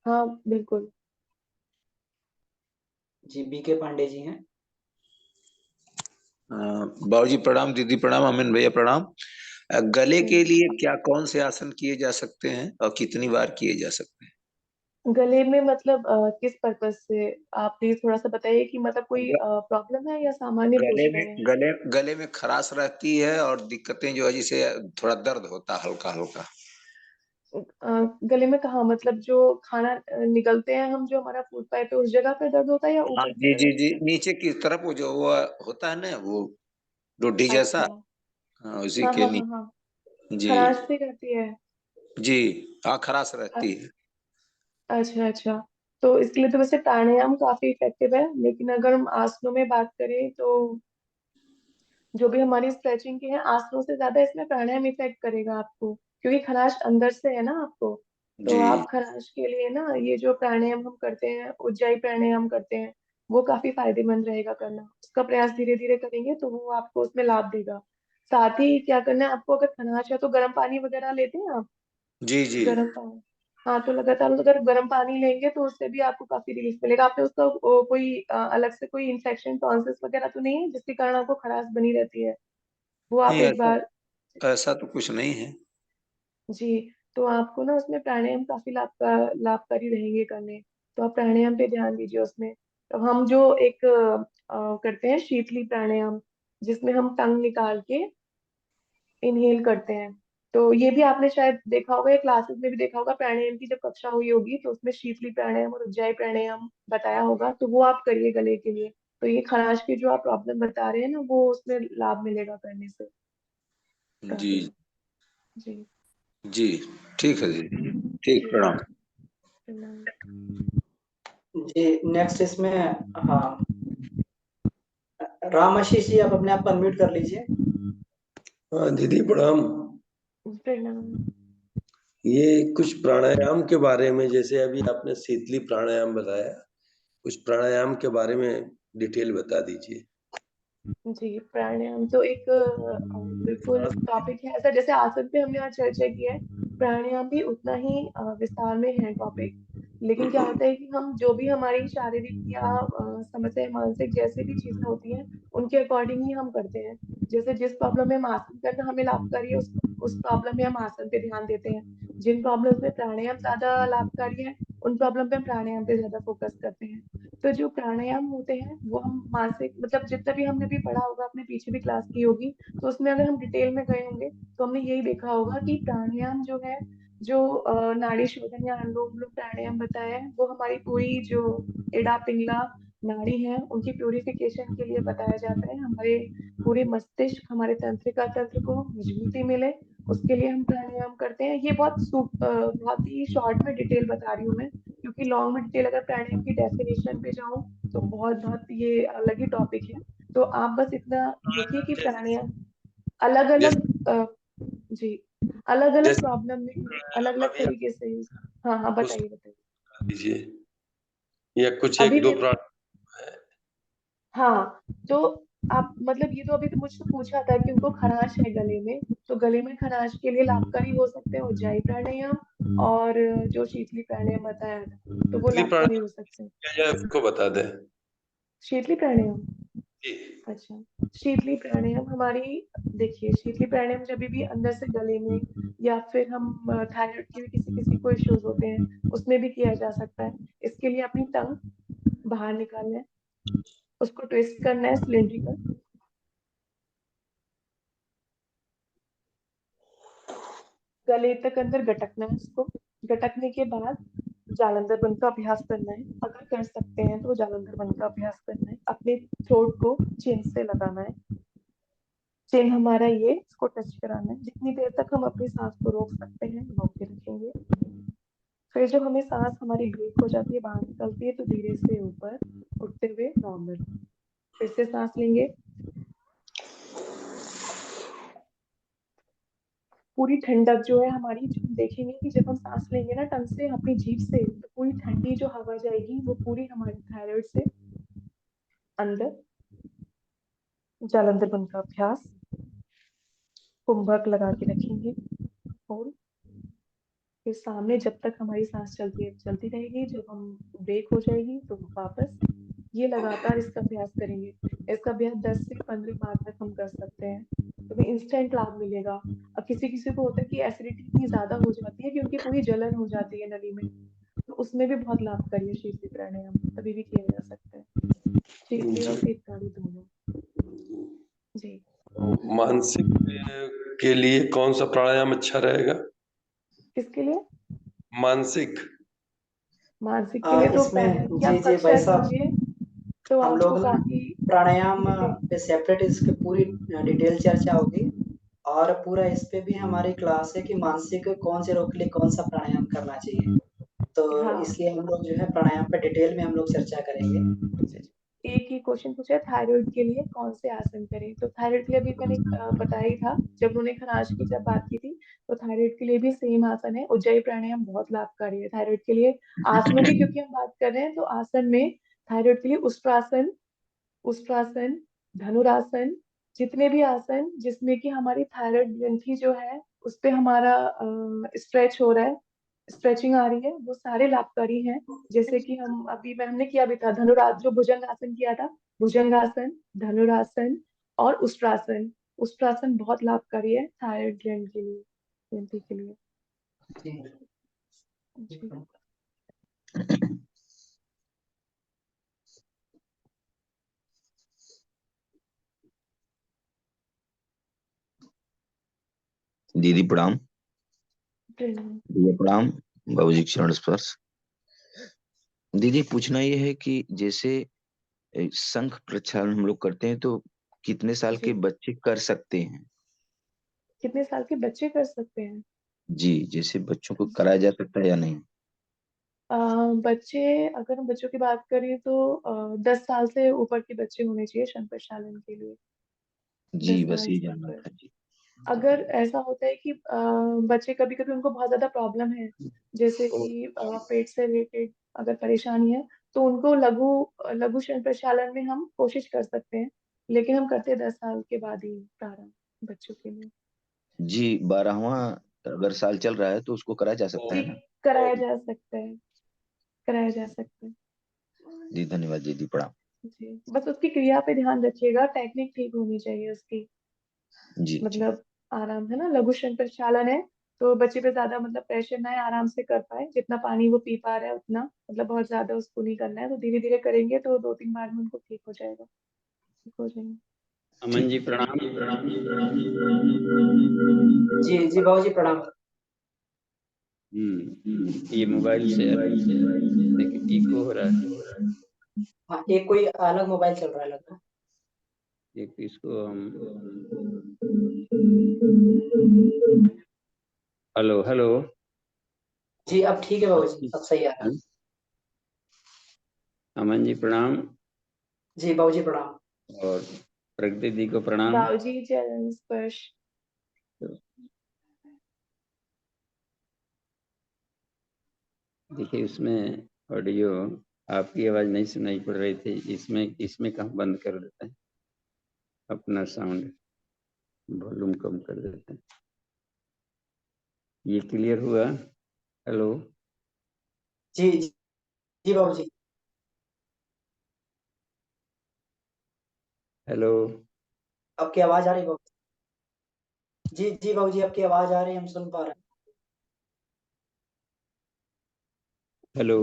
हाँ बिल्कुल। जी बी के पांडे जी हैं। बाबू जी प्रणाम, दीदी प्रणाम, अमिन भैया प्रणाम। गले के हम्म। लिए क्या कौन से आसन किए जा सकते हैं और कितनी बार किए जा सकते हैं? गले में मतलब किस पर्पज से आप प्लीज थोड़ा सा बताइए, कि मतलब कोई ग- प्रॉब्लम है या सामान्य गले पूछ में रहे हैं? गले में खराश रहती है और दिक्कतें जो है, जिसे थोड़ा दर्द होता है हल्का हल्का। गले में कहाँ, मतलब जो खाना निकलते हैं हम, जो हमारा फूड पाइप है उस जगह पे दर्द होता है या हाँ ऊपर की जी जी तरफ? जी, नीचे की तरफ वो जो वो होता है ना, वो रोटी जैसा। अच्छा। हाँ, उसी हाँ के हाँ हाँ नीचे। हाँ। जी खराश सी करती है। जी। हाँ, खराश अ- रहती है। अच्छा अच्छा। तो इसके लिए तो वैसे प्राणायाम काफी इफेक्टिव है, लेकिन अगर हम आसनों में बात करें तो जो भी हमारी स्ट्रेचिंग की है, आसनों से ज्यादा इसमें प्राणायाम इफेक्ट करेगा आपको, क्योंकि खराश अंदर से है ना आपको। तो आप जी खराश के लिए ना ये जो प्राणायाम हम करते हैं, उज्जाई प्राणायाम करते हैं, वो काफी फायदेमंद रहेगा करना। उसका प्रयास धीरे धीरे करेंगे तो वो आपको उसमें लाभ देगा। साथ ही क्या करना है आपको, अगर खराश है तो गर्म पानी वगैरह लेते हैं आप? जी जी। गर्म पानी, हाँ, तो लगातार अगर गर्म पानी लेंगे तो उससे भी आपको काफी रिलीफ मिलेगा। आपने उसका कोई अलग से कोई इन्फेक्शन टॉन्सिल्स वगैरह तो नहीं है जिसके कारण आपको खराश बनी रहती है? वो आप नहीं, एक ऐसा बार। ऐसा तो कुछ नहीं है। जी। तो आपको ना उसमें प्राणायाम काफी लाभकारी रहेंगे करने। तो आप प्राणायाम पे ध्यान दीजिए उसमें। तो हम जो एक करते हैं शीतली प्राणायाम, जिसमें हम टंग निकाल के इनहेल करते हैं। तो ये भी आपने शायद देखा होगा, या क्लासेस में भी देखा होगा, प्राणायाम की जब कक्षा हुई होगी तो उसमें शीतली प्राणायाम और उज्जाई प्राणायाम बताया होगा, तो वो आप करिए गले के लिए। तो ये खराश की जो आप प्रॉब्लम बता रहे हैं ना, वो उसमें लाभ मिलेगा करने से जी काफी। जी। जी। ठीक है जी। ठीक, जी। प्रणाम। प्रणाम। जी, नेक्स्ट इसमें, हाँ, राम आशीष जी, आप अपने आप को अनम्यूट कर लीजिए। हाँ दीदी प्रणाम। प्रणाम। ये कुछ प्राणायाम के बारे में, जैसे अभी आपने शीतली प्राणायाम बताया, कुछ प्राणायाम के बारे में डिटेल बता दीजिए। जी, प्राणायाम तो एक बिल्कुल टॉपिक है ऐसा, जैसे आसन पे हमने आज चर्चा की है, प्राणायाम भी उतना ही विस्तार में है टॉपिक। लेकिन क्या होता है कि हम जो भी हमारी शारीरिक या समस्या मानसिक जैसे भी चीजें होती हैं, उनके अकॉर्डिंग ही हम करते हैं। जैसे जिस प्रॉब्लम में हम आसन करना हमें लाभकारी है, उस प्रॉब्लम में हम आसन पे ध्यान देते हैं। जिन प्रॉब्लम्स में प्राणायाम ज्यादा लाभकारी है, उन प्रॉब्लम पे हम प्राणायाम पे ज्यादा फोकस करते हैं। तो जो प्राणायाम होते हैं वो हम मानसिक, मतलब जितना भी हमने भी पढ़ा होगा, अपने पीछे भी क्लास की होगी, तो उसमें अगर हम डिटेल में गए होंगे तो हमने यही देखा होगा कि प्राणायाम जो है, जो नाड़ी शोधन या अनुलोम विलोम प्राणायाम बताया है, वो हमारी पूरी जो एड़ा पिंगला नाड़ी है उनकी प्यूरिफिकेशन के लिए बताया जाता है। हमारे पूरे मस्तिष्क, हमारे तंत्रिका तंत्र को मजबूती मिले, उसके लिए हम प्राणायाम करते हैं। ये बहुत ही शॉर्ट में डिटेल बता रही हूँ मैं, क्योंकि लॉन्ग में डिटेल अगर प्राणायाम की डेफिनेशन पे जाऊं तो बहुत बहुत ये अलग ही टॉपिक है। तो आप बस इतना देखिए कि प्राणायाम अलग जैसे अलग, जी, अलग अलग जैसे प्रॉब्लम में अलग अलग अभी तरीके से यूज। हाँ हाँ, कुछ बताइए बताइए। दीजिए, या कुछ अभी एक दो भी। प्राणायाम है। हाँ। तो आप, मतलब ये तो अभी तो मुझसे पूछा था कि उनको खराश है गले में, तो गले में खराश के लिए लाभकारी हो सकते हैं उज्जाई प्राणायाम, और जो शीतली प्राणायाम बताया था तो वो शीतली लाभकारी हो प्राणायाम सकते हैं। क्या जाए उसको बता दें। शीतली प्राणायाम। जी। अच्छा। शीतली प्राणायाम हमारी, देखिए शीतली प्राणायाम जब भी अंदर से गले में, या फिर हम थायराइड के भी किसी किसी को इश्यूज होते हैं, उसमें भी किया जा सकता है। इसके लिए अपनी टंग बाहर निकालना है, उसको ट्विस्ट करना है सिलिंड्रिकल, गले तक अंदर गटकना है उसको। गटकने के बाद जालंधर बंद का अभ्यास करना है, अगर कर सकते हैं तो जालंधर बंद का अभ्यास करना है। अपने थ्रोट को चिन से लगाना है, चिन्ह हमारा ये, इसको टच कराना है। जितनी देर तक हम अपनी सांस को रोक सकते हैं रोक के रखेंगे। फिर जब हमें सांस हमारी ब्रेक हो जाती है, बाहर निकलती है, तो धीरे से ऊपर उठते हुए नॉर्मल फिर से सांस लेंगे। पूरी ठंडक जो है हमारी, जो हम देखेंगे कि जब हम सांस लेंगे ना टंग से अपनी जीभ से, तो पूरी ठंडी जो हवा जाएगी वो पूरी हमारी थायराइड से अंदर। जालंधर बंद का अभ्यास, कुंभक लगा के रखेंगे, और फिर सामने जब तक हमारी सांस चलती है चलती रहेगी, जब हम ब्रेक हो जाएगी तो वापस। ये लगातार इसका अभ्यास करेंगे। इसका अभ्यास 10 से 15 बार तक हम कर सकते हैं, तो इंस्टेंट लाभ मिलेगा। अब किसी किसी को होता है कि एसिडिटी इतनी ज्यादा हो जाती है कि उनकी पूरी जलन हो जाती है नली में, तो उसमें भी बहुत लाभकारी है शीतली प्राणायाम, कभी भी किया जा सकता है, शीतली और जी। शीतकाली दोनों। जी। मानसिक के लिए कौन सा प्राणायाम अच्छा रहेगा? किसके लिए? मानसिक। मानसिक के लिए तो पहले इसमें की जी आप जी भाई कक्षा साहब, कीजिए तो हम आपको लोग ना काफी प्राणायाम डिटेल। पे सेपरेट इसकी पूरी डिटेल चर्चा होगी, और पूरा इस पे भी हमारी क्लास है कि मानसिक कौन से रोग के लिए कौन सा प्राणायाम करना चाहिए। तो हाँ, इसलिए हम लोग जो है प्राणायाम पे डिटेल में हम लोग चर्चा करेंगे। एक ही क्वेश्चन पूछा है, थायराइड के लिए कौन से आसन करें। तो थायराइड के लिए भी मैंने बताया ही था जब उन्होंने खराश की जब बात की थी। तो थायराइड के लिए भी सेम आसन है, उज्जयी प्राणायाम बहुत लाभकारी है थायराइड के लिए। आसनों की क्योंकि हम बात कर रहे हैं तो आसन में थायराइड के लिए उष्ट्रासन, उष्ट्रासन, धनुरासन, जितने भी आसन जिसमें कि हमारी थायराइड ग्रंथि जो है उस पे हमारा स्ट्रेच हो रहा है, स्ट्रेचिंग आ रही है, वो सारे लाभकारी हैं। जैसे कि हम अभी मैं हमने किया भी था धनुरास, जो भुजंगासन किया था, भुजंगासन, धनुरासन और उष्ट्रासन। उष्ट्रासन बहुत लाभकारी है थायराइड ग्लैंड के लिए, ग्रंथि के लिए। जी। जी। दीदी प्रणाम। प्रणाम। भैया प्रणाम। बाबूजी के चरण स्पर्श। दीदी पूछना ये है कि जैसे शंख प्रक्षालन हम लोग करते हैं तो कितने साल के जी, बच्चे कर सकते हैं? कितने साल के बच्चे कर सकते हैं? जी, जैसे बच्चों को कराया जा सकता है या नहीं? बच्चे, अगर हम बच्चों की बात करें तो 10 साल से ऊपर के बच्चे होने चाहिए शंख प्रक्षालन के लिए। जी, दस बस साल ये से जानना ऊपर। था जी। अगर ऐसा होता है कि बच्चे कभी कभी उनको बहुत ज्यादा प्रॉब्लम है, जैसे कि पेट से रिलेटेड अगर परेशानी है, तो उनको लघु लघु शंख प्रक्षालन में हम कोशिश कर सकते हैं। लेकिन हम करते हैं 10 साल के बाद ही प्रारंभ बच्चों के लिए। जी, 12वां अगर साल चल रहा है तो उसको कराया जा सकता जी, है ना? कराया जा सकता है, कराया जा सकता है। जी धन्यवाद दीदी प्रणाम। जी, बस उसकी क्रिया पे ध्यान रखिएगा, टेक्निक ठीक होनी चाहिए उसकी। जी जी। मतलब आराम है ना, लघु शंख प्रक्षालन है तो बच्चे पे ज्यादा मतलब प्रेशर ना है, आराम से कर पाए, जितना पानी वो पी पा रहा है उतना, मतलब बहुत ज्यादा उसको नहीं करना है। तो धीरे धीरे करेंगे तो 2-3 बार में उनको ठीक हो जाएगा, ठीक हो जाएंगे। अमन जी प्रणाम। जी जी बाबू जी प्रणाम। ये मोबाइल से देखिए इको हो रहा है। हाँ, एक कोई अलग मोबाइल चल रहा है लग रहा है। एक इसको हम हेलो हेलो। जी अब ठीक है बाबू जी, अब सही आ रहा है। अमन जी प्रणाम जी बाबू जी प्रणाम। और प्रगति दी को प्रणाम। बाबूजी चरण स्पर्श। देखिए उसमें ऑडियो आपकी आवाज नहीं सुनाई पड़ रही थी, इसमें इसमें कहाँ बंद कर देते हैं, अपना साउंड वॉल्यूम कम कर देते हैं। ये क्लियर हुआ? हेलो जी जी, जी बाबू जी। हेलो। आपकी आवाज आ रही है बाबू जी? जी बाबू जी आपकी आवाज आ रही है, हम सुन पा रहे हैं। हेलो।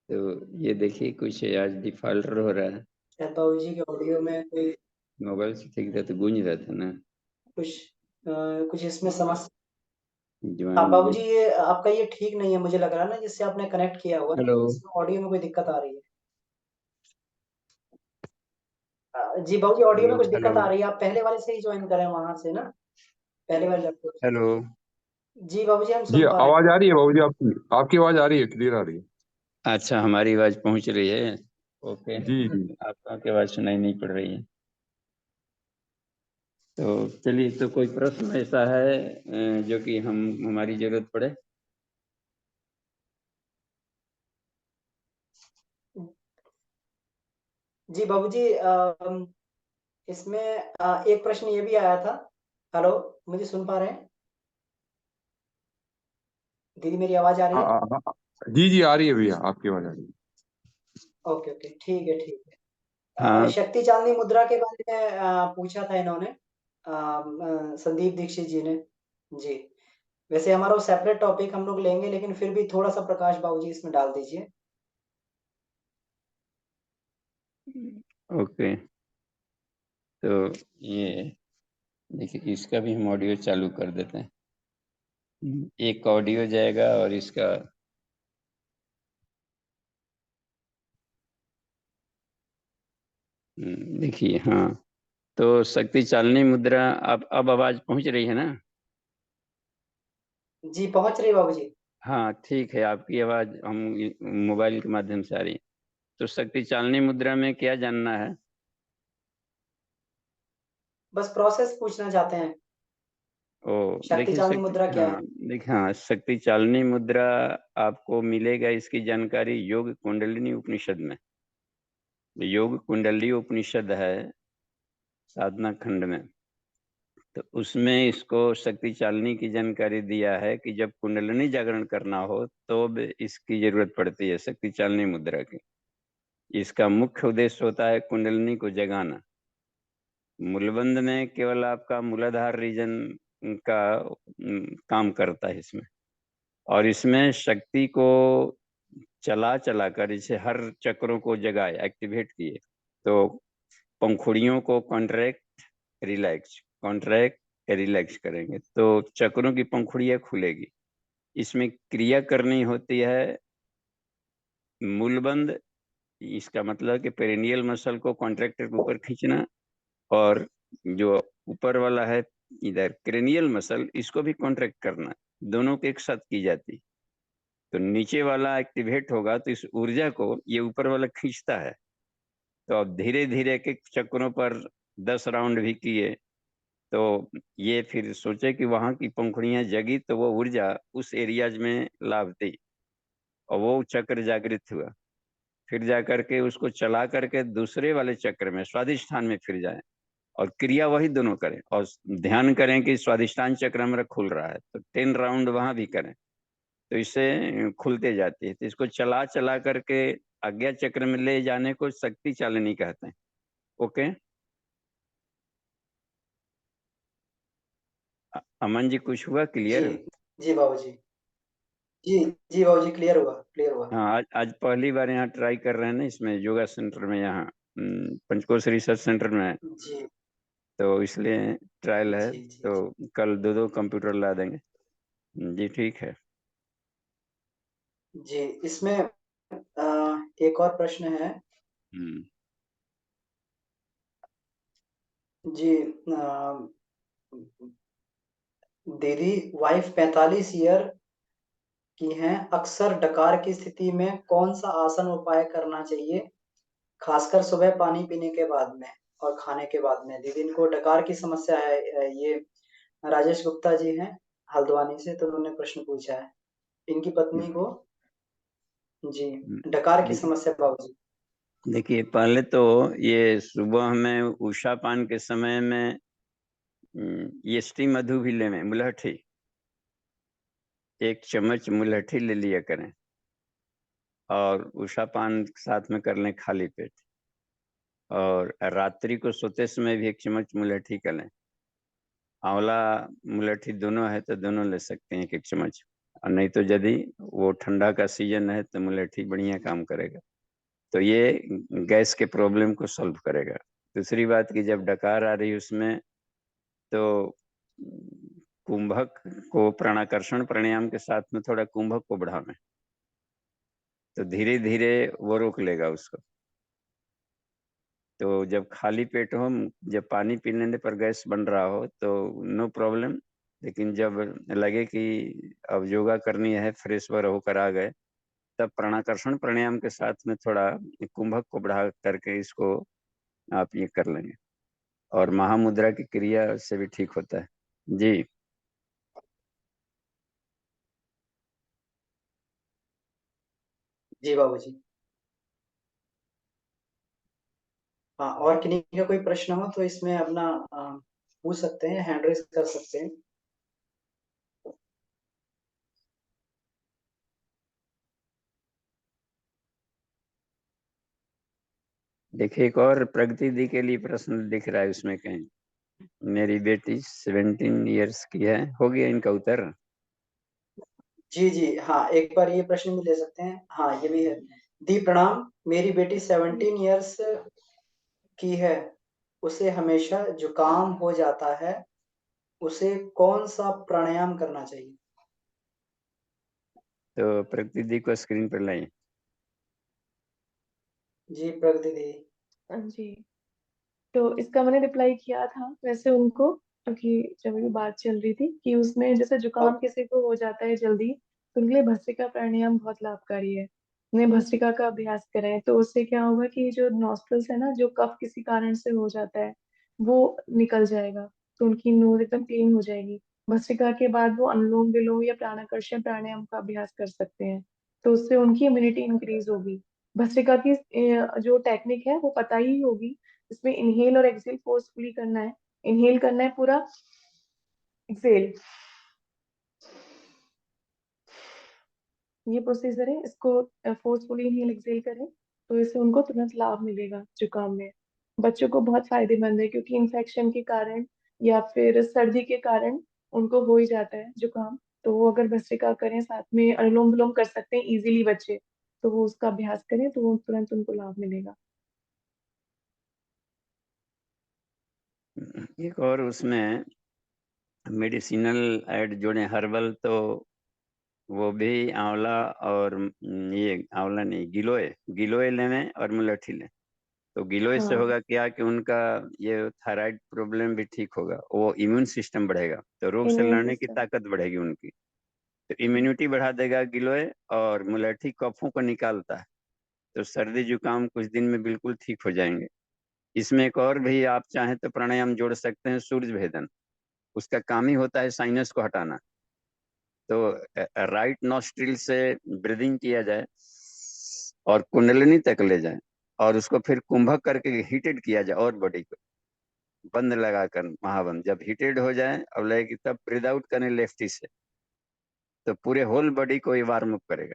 तो ये देखिए कुछ आज डिफॉल्ट हो रहा है, शायद बाबू जी के ऑडियो में कोई मोबाइल से ठीक था तो गूंज रहा था ना। कुछ कुछ इसमें समस्या। हाँ ज्वाइन बाबू जी, ये आपका ये ठीक नहीं है मुझे लग रहा है ना, जिससे आपने कनेक्ट किया हुआ है, हेलो। इसमें ऑडियो में कोई दिक्कत आ रही है। जी बाबू जी ऑडियो में हेलो कुछ हेलो दिक्कत आ रही है, आप पहले वाले से ही ज्वाइन करें वहां से ना, पहले वाले लैपटॉप से। हेलो। जी बाबू जी हम जी सुन पा रहे आवाज आ रही है बाबूजी, आपकी आपकी आवाज आ रही है, क्लियर आ रही है। अच्छा हमारी आवाज पहुंच रही है? ओके। जी जी। आपका की आवाज सुनाई नहीं पड़ रही है। तो चलिए, तो कोई प्रश्न ऐसा है जो कि हमारी जरूरत पड़े? हैं। जी बाबू जी इसमें एक प्रश्न ये भी आया था। हेलो, मुझे सुन पा रहे हैं? दीदी मेरी आवाज आ रही हाँ है? हाँ हाँ। जी जी आ रही है भैया, आपकी आवाज आ रही है। ओके ओके, ठीक है ठीक है। हाँ। शक्ति चांदनी मुद्रा के बारे में पूछा था इन्होंने, संदीप दीक्षित जी ने। जी, वैसे हमारा वो सेपरेट टॉपिक हम लोग लेंगे, लेकिन फिर भी थोड़ा सा प्रकाश बाबूजी इसमें डाल दीजिए। ओके। तो ये देखिए इसका भी हम ऑडियो चालू कर देते हैं। एक ऑडियो जाएगा और इसका देखिए। हाँ, तो शक्ति चालनी मुद्रा अब आवाज पहुंच रही है ना? जी पहुंच रही बाबूजी। हाँ ठीक है, आपकी आवाज हम मोबाइल के माध्यम से आ रही है। तो शक्ति चालनी मुद्रा में क्या जानना है? बस प्रोसेस पूछना चाहते हैं। ओ शक्ति देखिए चालनी मुद्रा क्या हाँ है? देखिए, हाँ शक्ति चालनी मुद्रा आपको मिलेगा, इसकी जानकारी योग कुंडलिनी उपनिषद में। योग कुंडली उपनिषद है साधना खंड में, तो उसमें इसको शक्ति चालनी की जानकारी दिया है कि जब कुंडलिनी जागरण करना हो तो इसकी जरूरत पड़ती है, शक्ति चालनी मुद्रा की। इसका मुख्य उद्देश्य होता है कुंडलिनी को जगाना। मूलबंध में केवल आपका मूलाधार रीजन का काम करता है इसमें, और इसमें शक्ति को चला चला कर इसे हर चक्रों को जगाए, एक्टिवेट किए। तो पंखुड़ियों को कॉन्ट्रैक्ट रिलैक्स करेंगे तो चक्रों की पंखुड़ियां खुलेगी। इसमें क्रिया करनी होती है मूलबंध, इसका मतलब कि पेरिनियल मसल को कॉन्ट्रैक्टर के ऊपर खींचना, और जो ऊपर वाला है इधर क्रेनियल मसल, इसको भी कॉन्ट्रैक्ट करना। दोनों को एक साथ की जाती। तो नीचे वाला एक्टिवेट होगा तो इस ऊर्जा को ये ऊपर वाला खींचता है। तो अब धीरे धीरे के चक्रों पर 10 राउंड भी किए तो ये फिर सोचे कि वहां की पंखुड़ियां जगी तो वो ऊर्जा उस एरियाज में लाभ दी, और वो चक्र जागृत हुआ। फिर जाकर के उसको चला करके दूसरे वाले चक्र में स्वादिष्ठान में फिर जाए, और क्रिया वही दोनों करें, और ध्यान करें कि स्वादिष्ठान चक्र हमारा खुल रहा है, तो 10 राउंड वहां भी करें तो इससे खुलते जाती है। तो इसको चला चला करके आज्ञा चक्र में ले जाने को शक्ति चालनी कहते हैं। ओके, अमन जी कुछ हुआ जी क्लियर? जी बाबूजी। जी जी बाबूजी, क्लियर हुआ, क्लियर हुआ। हाँ, आज पहली बार यहाँ ट्राई कर रहे हैं ना, इसमें योगा सेंटर में, यहाँ पंचकोश रिसर्च सेंटर में, जी तो इसलिए ट्रायल है। जी जी तो जी कल दो कंप्यूटर ला देंगे। जी ठीक है। जी। इसमें एक और प्रश्न है। हम्म जी। दीदी वाइफ 45 ईयर की हैं, अक्सर डकार की स्थिति में कौन सा आसन उपाय करना चाहिए, खासकर सुबह पानी पीने के बाद में और खाने के बाद में? दीदी इनको डकार की समस्या है। ये राजेश गुप्ता जी हैं हल्द्वानी से, तो उन्होंने प्रश्न पूछा है इनकी पत्नी को। जी, डकार की देखिए समस्या बाबूजी। देखिए, पहले तो ये सुबह में उषा पान के समय में ये स्टी मधु भी ले में मुलहठी, 1 चम्मच मुलहठी ले लिया करें, और उषा पान साथ में कर लें खाली पेट। और रात्रि को सोते समय भी 1 चम्मच मुलहठी कर लें। आंवला मुलहठी दोनों है तो दोनों ले सकते हैं 1 चम्मच, और नहीं तो यदि वो ठंडा का सीजन है तो मुलहठी बढ़िया काम करेगा। तो ये गैस के प्रॉब्लम को सॉल्व करेगा। दूसरी बात कि जब डकार आ रही उसमें, तो कुंभक को प्राणाकर्षण प्राणायाम के साथ में थोड़ा कुंभक को बढ़ावें, तो धीरे धीरे वो रोक लेगा उसको। तो जब खाली पेट हो, जब पानी पी लेने पर गैस बन रहा हो तो नो प्रॉब्लम, लेकिन जब लगे कि अब योगा करनी है, फ्रेश वर होकर आ गए, तब प्राणाकर्षण प्राणायाम के साथ में थोड़ा कुंभक को बढ़ा करके इसको आप ये कर लेंगे, और महामुद्रा की क्रिया से भी ठीक होता है। जी जी बाबूजी। हाँ, और किन्हीं का कोई प्रश्न हो तो इसमें अपना पूछ सकते हैं, हैंड रेज कर सकते हैं। देखिए, एक और प्रगति दी के लिए प्रश्न दिख रहा है उसमें कहीं। मेरी बेटी 17 इयर्स की है, हो गया इनका उत्तर? जी जी हाँ, एक बार ये प्रश्न भी ले सकते हैं। हाँ, ये भी है। दी प्रणाम, मेरी बेटी 17 इयर्स की है, उसे हमेशा जुकाम हो जाता है, उसे कौन सा प्राणायाम करना चाहिए? तो प्रगति दी को स्क्रीन पर लाइए। जी प्रगति दी। जी, तो इसका मैंने रिप्लाई किया था वैसे उनको, क्योंकि जब भी बात चल रही थी कि उसमें जैसे जुकाम अब किसी को हो जाता है जल्दी, तो उनके लिए भस्त्रिका प्राणायाम बहुत लाभकारी है। उन्हें भस्त्रिका का अभ्यास करें तो उससे क्या होगा कि जो नॉस्ट्रल्स है ना, जो कफ किसी कारण से हो जाता है वो निकल जाएगा, तो उनकी नोज एकदम क्लीन हो जाएगी। भस्त्रिका के बाद वो अनुलोम विलोम या प्राणाकर्षण प्राणायाम का अभ्यास कर सकते हैं, तो उससे उनकी इम्यूनिटी इंक्रीज होगी। भस्त्रिका की जो टेक्निक है वो पता ही होगी। इसमें इनहेल और एक्सेल फोर्सफुली करना है। इनहेल करना है पूरा, एक्सेल, ये प्रोसीजर है। इसको फोर्सफुली इनहेल एक्सेल करें तो इससे उनको तुरंत लाभ मिलेगा जुकाम में। बच्चों को बहुत फायदेमंद है क्योंकि इन्फेक्शन के कारण या फिर सर्दी के कारण उनको हो ही जाता है जुकाम, तो वो अगर भस्त्रिका करें साथ में अनुलोम विलोम कर सकते हैं इजीली बच्चे, तो वो उसका अभ्यास करें तो वो तुरंत उनको लाभ मिलेगा। एक और उसमें मेडिसिनल ऐड जोड़े, हर्बल, तो वो भी आंवला और ये आंवला नहीं, गिलोय, गिलोय लें और मुलट्ठी लें। तो गिलोय से हाँ, होगा क्या कि उनका ये थायराइड प्रॉब्लम भी ठीक होगा, वो इम्यून सिस्टम बढ़ेगा, तो रोग से इम्यून लड़ने की सिस्टम। ताकत बढ़ेगी उनकी, तो इम्यूनिटी बढ़ा देगा गिलोय। और मुलट्ठी कफों को निकालता है, तो सर्दी जुकाम कुछ दिन में बिल्कुल ठीक हो जाएंगे। इसमें एक और भी आप चाहें तो प्राणायाम जोड़ सकते हैं, सूर्य भेदन। उसका काम ही होता है साइनस को हटाना। तो राइट नॉस्ट्रिल से ब्रीदिंग किया जाए और कुंडलिनी तक ले जाए, और उसको फिर कुंभक करके हीटेड किया जाए, और बॉडी को बंद लगाकर महाबंद, जब हीटेड हो जाए और लगे तब ब्रीद आउट करें लेफ्टी से, तो पूरे होल बॉडी को ये वार्म अप करेगा।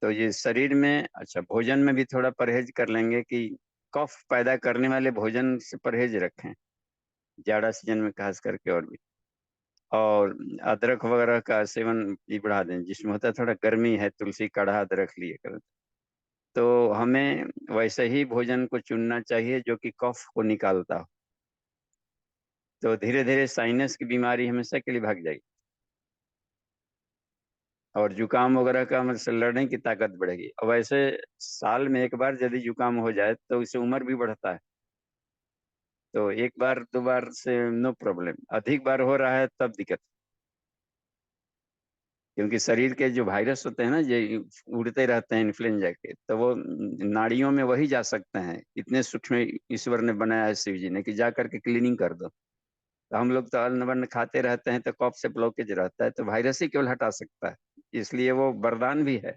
तो ये शरीर में, अच्छा भोजन में भी थोड़ा परहेज कर लेंगे कि कफ पैदा करने वाले भोजन से परहेज रखें, जाड़ा सीजन में खास करके। और अदरक वगैरह का सेवन भी बढ़ा दें, जिसमें होता है थोड़ा गर्मी है, तुलसी काढ़ा अदरक लिए कर। तो हमें वैसे ही भोजन को चुनना चाहिए जो कि कफ को निकालता हो, तो धीरे धीरे साइनस की बीमारी हमेशा के लिए भाग जाएगी, और जुकाम वगैरह का मतलब लड़ने की ताकत बढ़ेगी। और वैसे साल में एक बार यदि जुकाम हो जाए तो इससे उम्र भी बढ़ता है, तो एक बार दो बार से नो प्रॉब्लम, अधिक बार हो रहा है तब दिक्कत। क्योंकि शरीर के जो वायरस होते हैं ना, ये उड़ते रहते हैं इन्फ्लुएंजा के, तो वो नाड़ियों में वही जा सकते हैं। इतने सूक्ष्म ईश्वर ने बनाया है शिव जी ने कि जा करके क्लीनिंग कर दो। तो हम लोग तो अन्न वन्न खाते रहते हैं, तो कफ से ब्लॉकेज रहता है, तो वायरस ही केवल हटा सकता है। इसलिए वो वरदान भी है।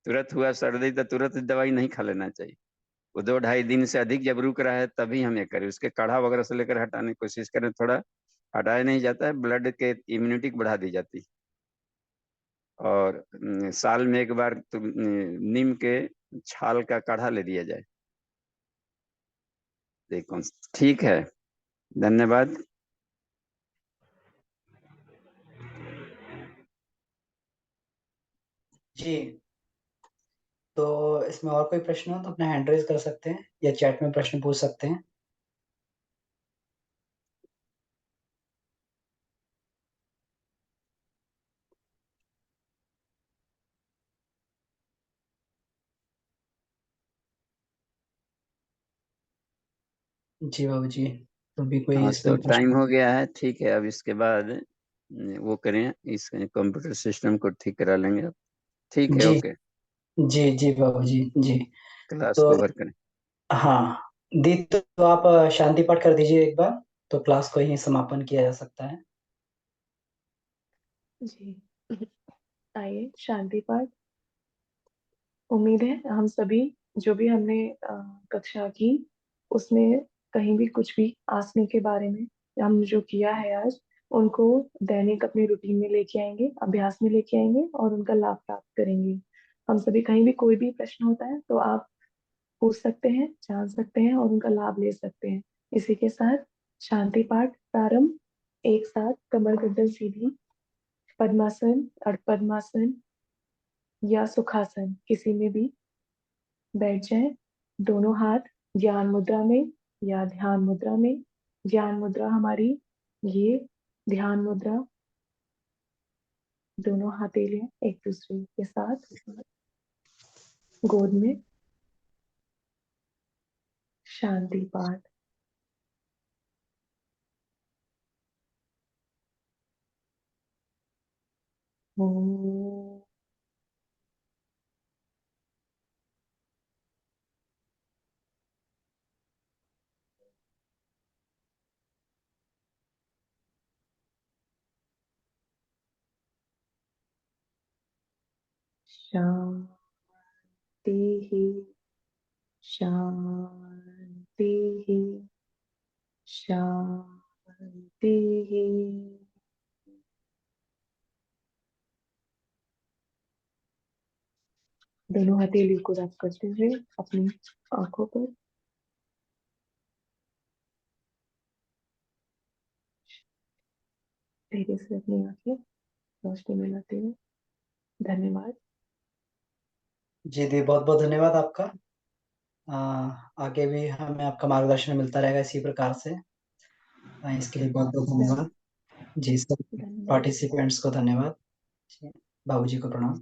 तुरंत हुआ सर्दी तो तुरंत दवाई नहीं खा लेना चाहिए, वो 2-2.5 दिन से अधिक जब रुक रहा है तभी हम ये करें, उसके काढ़ा वगैरह से लेकर हटाने की कोशिश करें, थोड़ा हटाया नहीं जाता है, ब्लड के इम्यूनिटी बढ़ा दी जाती है। और साल में एक बार तो नीम के छाल का काढ़ा ले दिया जाए। देखो, ठीक है, धन्यवाद। जी, तो इसमें और कोई प्रश्न हो तो अपना हैंड रेज कर सकते हैं या चैट में प्रश्न पूछ सकते हैं। जी बाबू जी, तो भी कोई हाँ, तो इसमें टाइम प्रश्न? हो गया है, ठीक है। अब इसके बाद वो करें, इस कंप्यूटर सिस्टम को ठीक करा लेंगे अब। ठीक है, जी ओके, जी जी बाबू जी। जी, क्लास तो को ओवर करें। हाँ दी, तो आप शांति पाठ कर दीजिए एक बार, तो क्लास को ही समापन किया जा सकता है। जी, आइए शांति पाठ। उम्मीद है हम सभी जो भी हमने कक्षा की उसमें कहीं भी कुछ भी आसनों के बारे में हम जो किया है आज, उनको दैनिक अपने रूटीन में लेके आएंगे, अभ्यास में लेके आएंगे और उनका लाभ प्राप्त करेंगे। हम सभी कहीं भी कोई भी प्रश्न होता है तो आप पूछ सकते हैं, जान सकते हैं और उनका लाभ ले सकते हैं। इसी के साथ शांति पाठ प्रारंभ। एक साथ कमर गर्दन सीधी, पद्मासन, अर्ध पद्मासन या सुखासन किसी में भी बैठ जाएं। दोनों हाथ ज्ञान मुद्रा में या ध्यान मुद्रा में। ज्ञान मुद्रा हमारी ये ध्यान मुद्रा, दोनों हथेलियां एक दूसरे के साथ गोद में, शांति पाठ। ओम। शांति ही, शांति ही, शांति ही। दोनों हथेली को रब करते हुए अपनी आंखों पर धीरे से अपनी आंखें रोशनी में लाते हुए। धन्यवाद। जी दी, बहुत बहुत धन्यवाद आपका। आगे भी हमें आपका मार्गदर्शन मिलता रहेगा इसी प्रकार से। इसके लिए बहुत बहुत धन्यवाद। जी सर, धन्यवाद। पार्टिसिपेंट्स को धन्यवाद। बाबूजी को प्रणाम।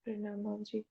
प्रणाम बाबूजी।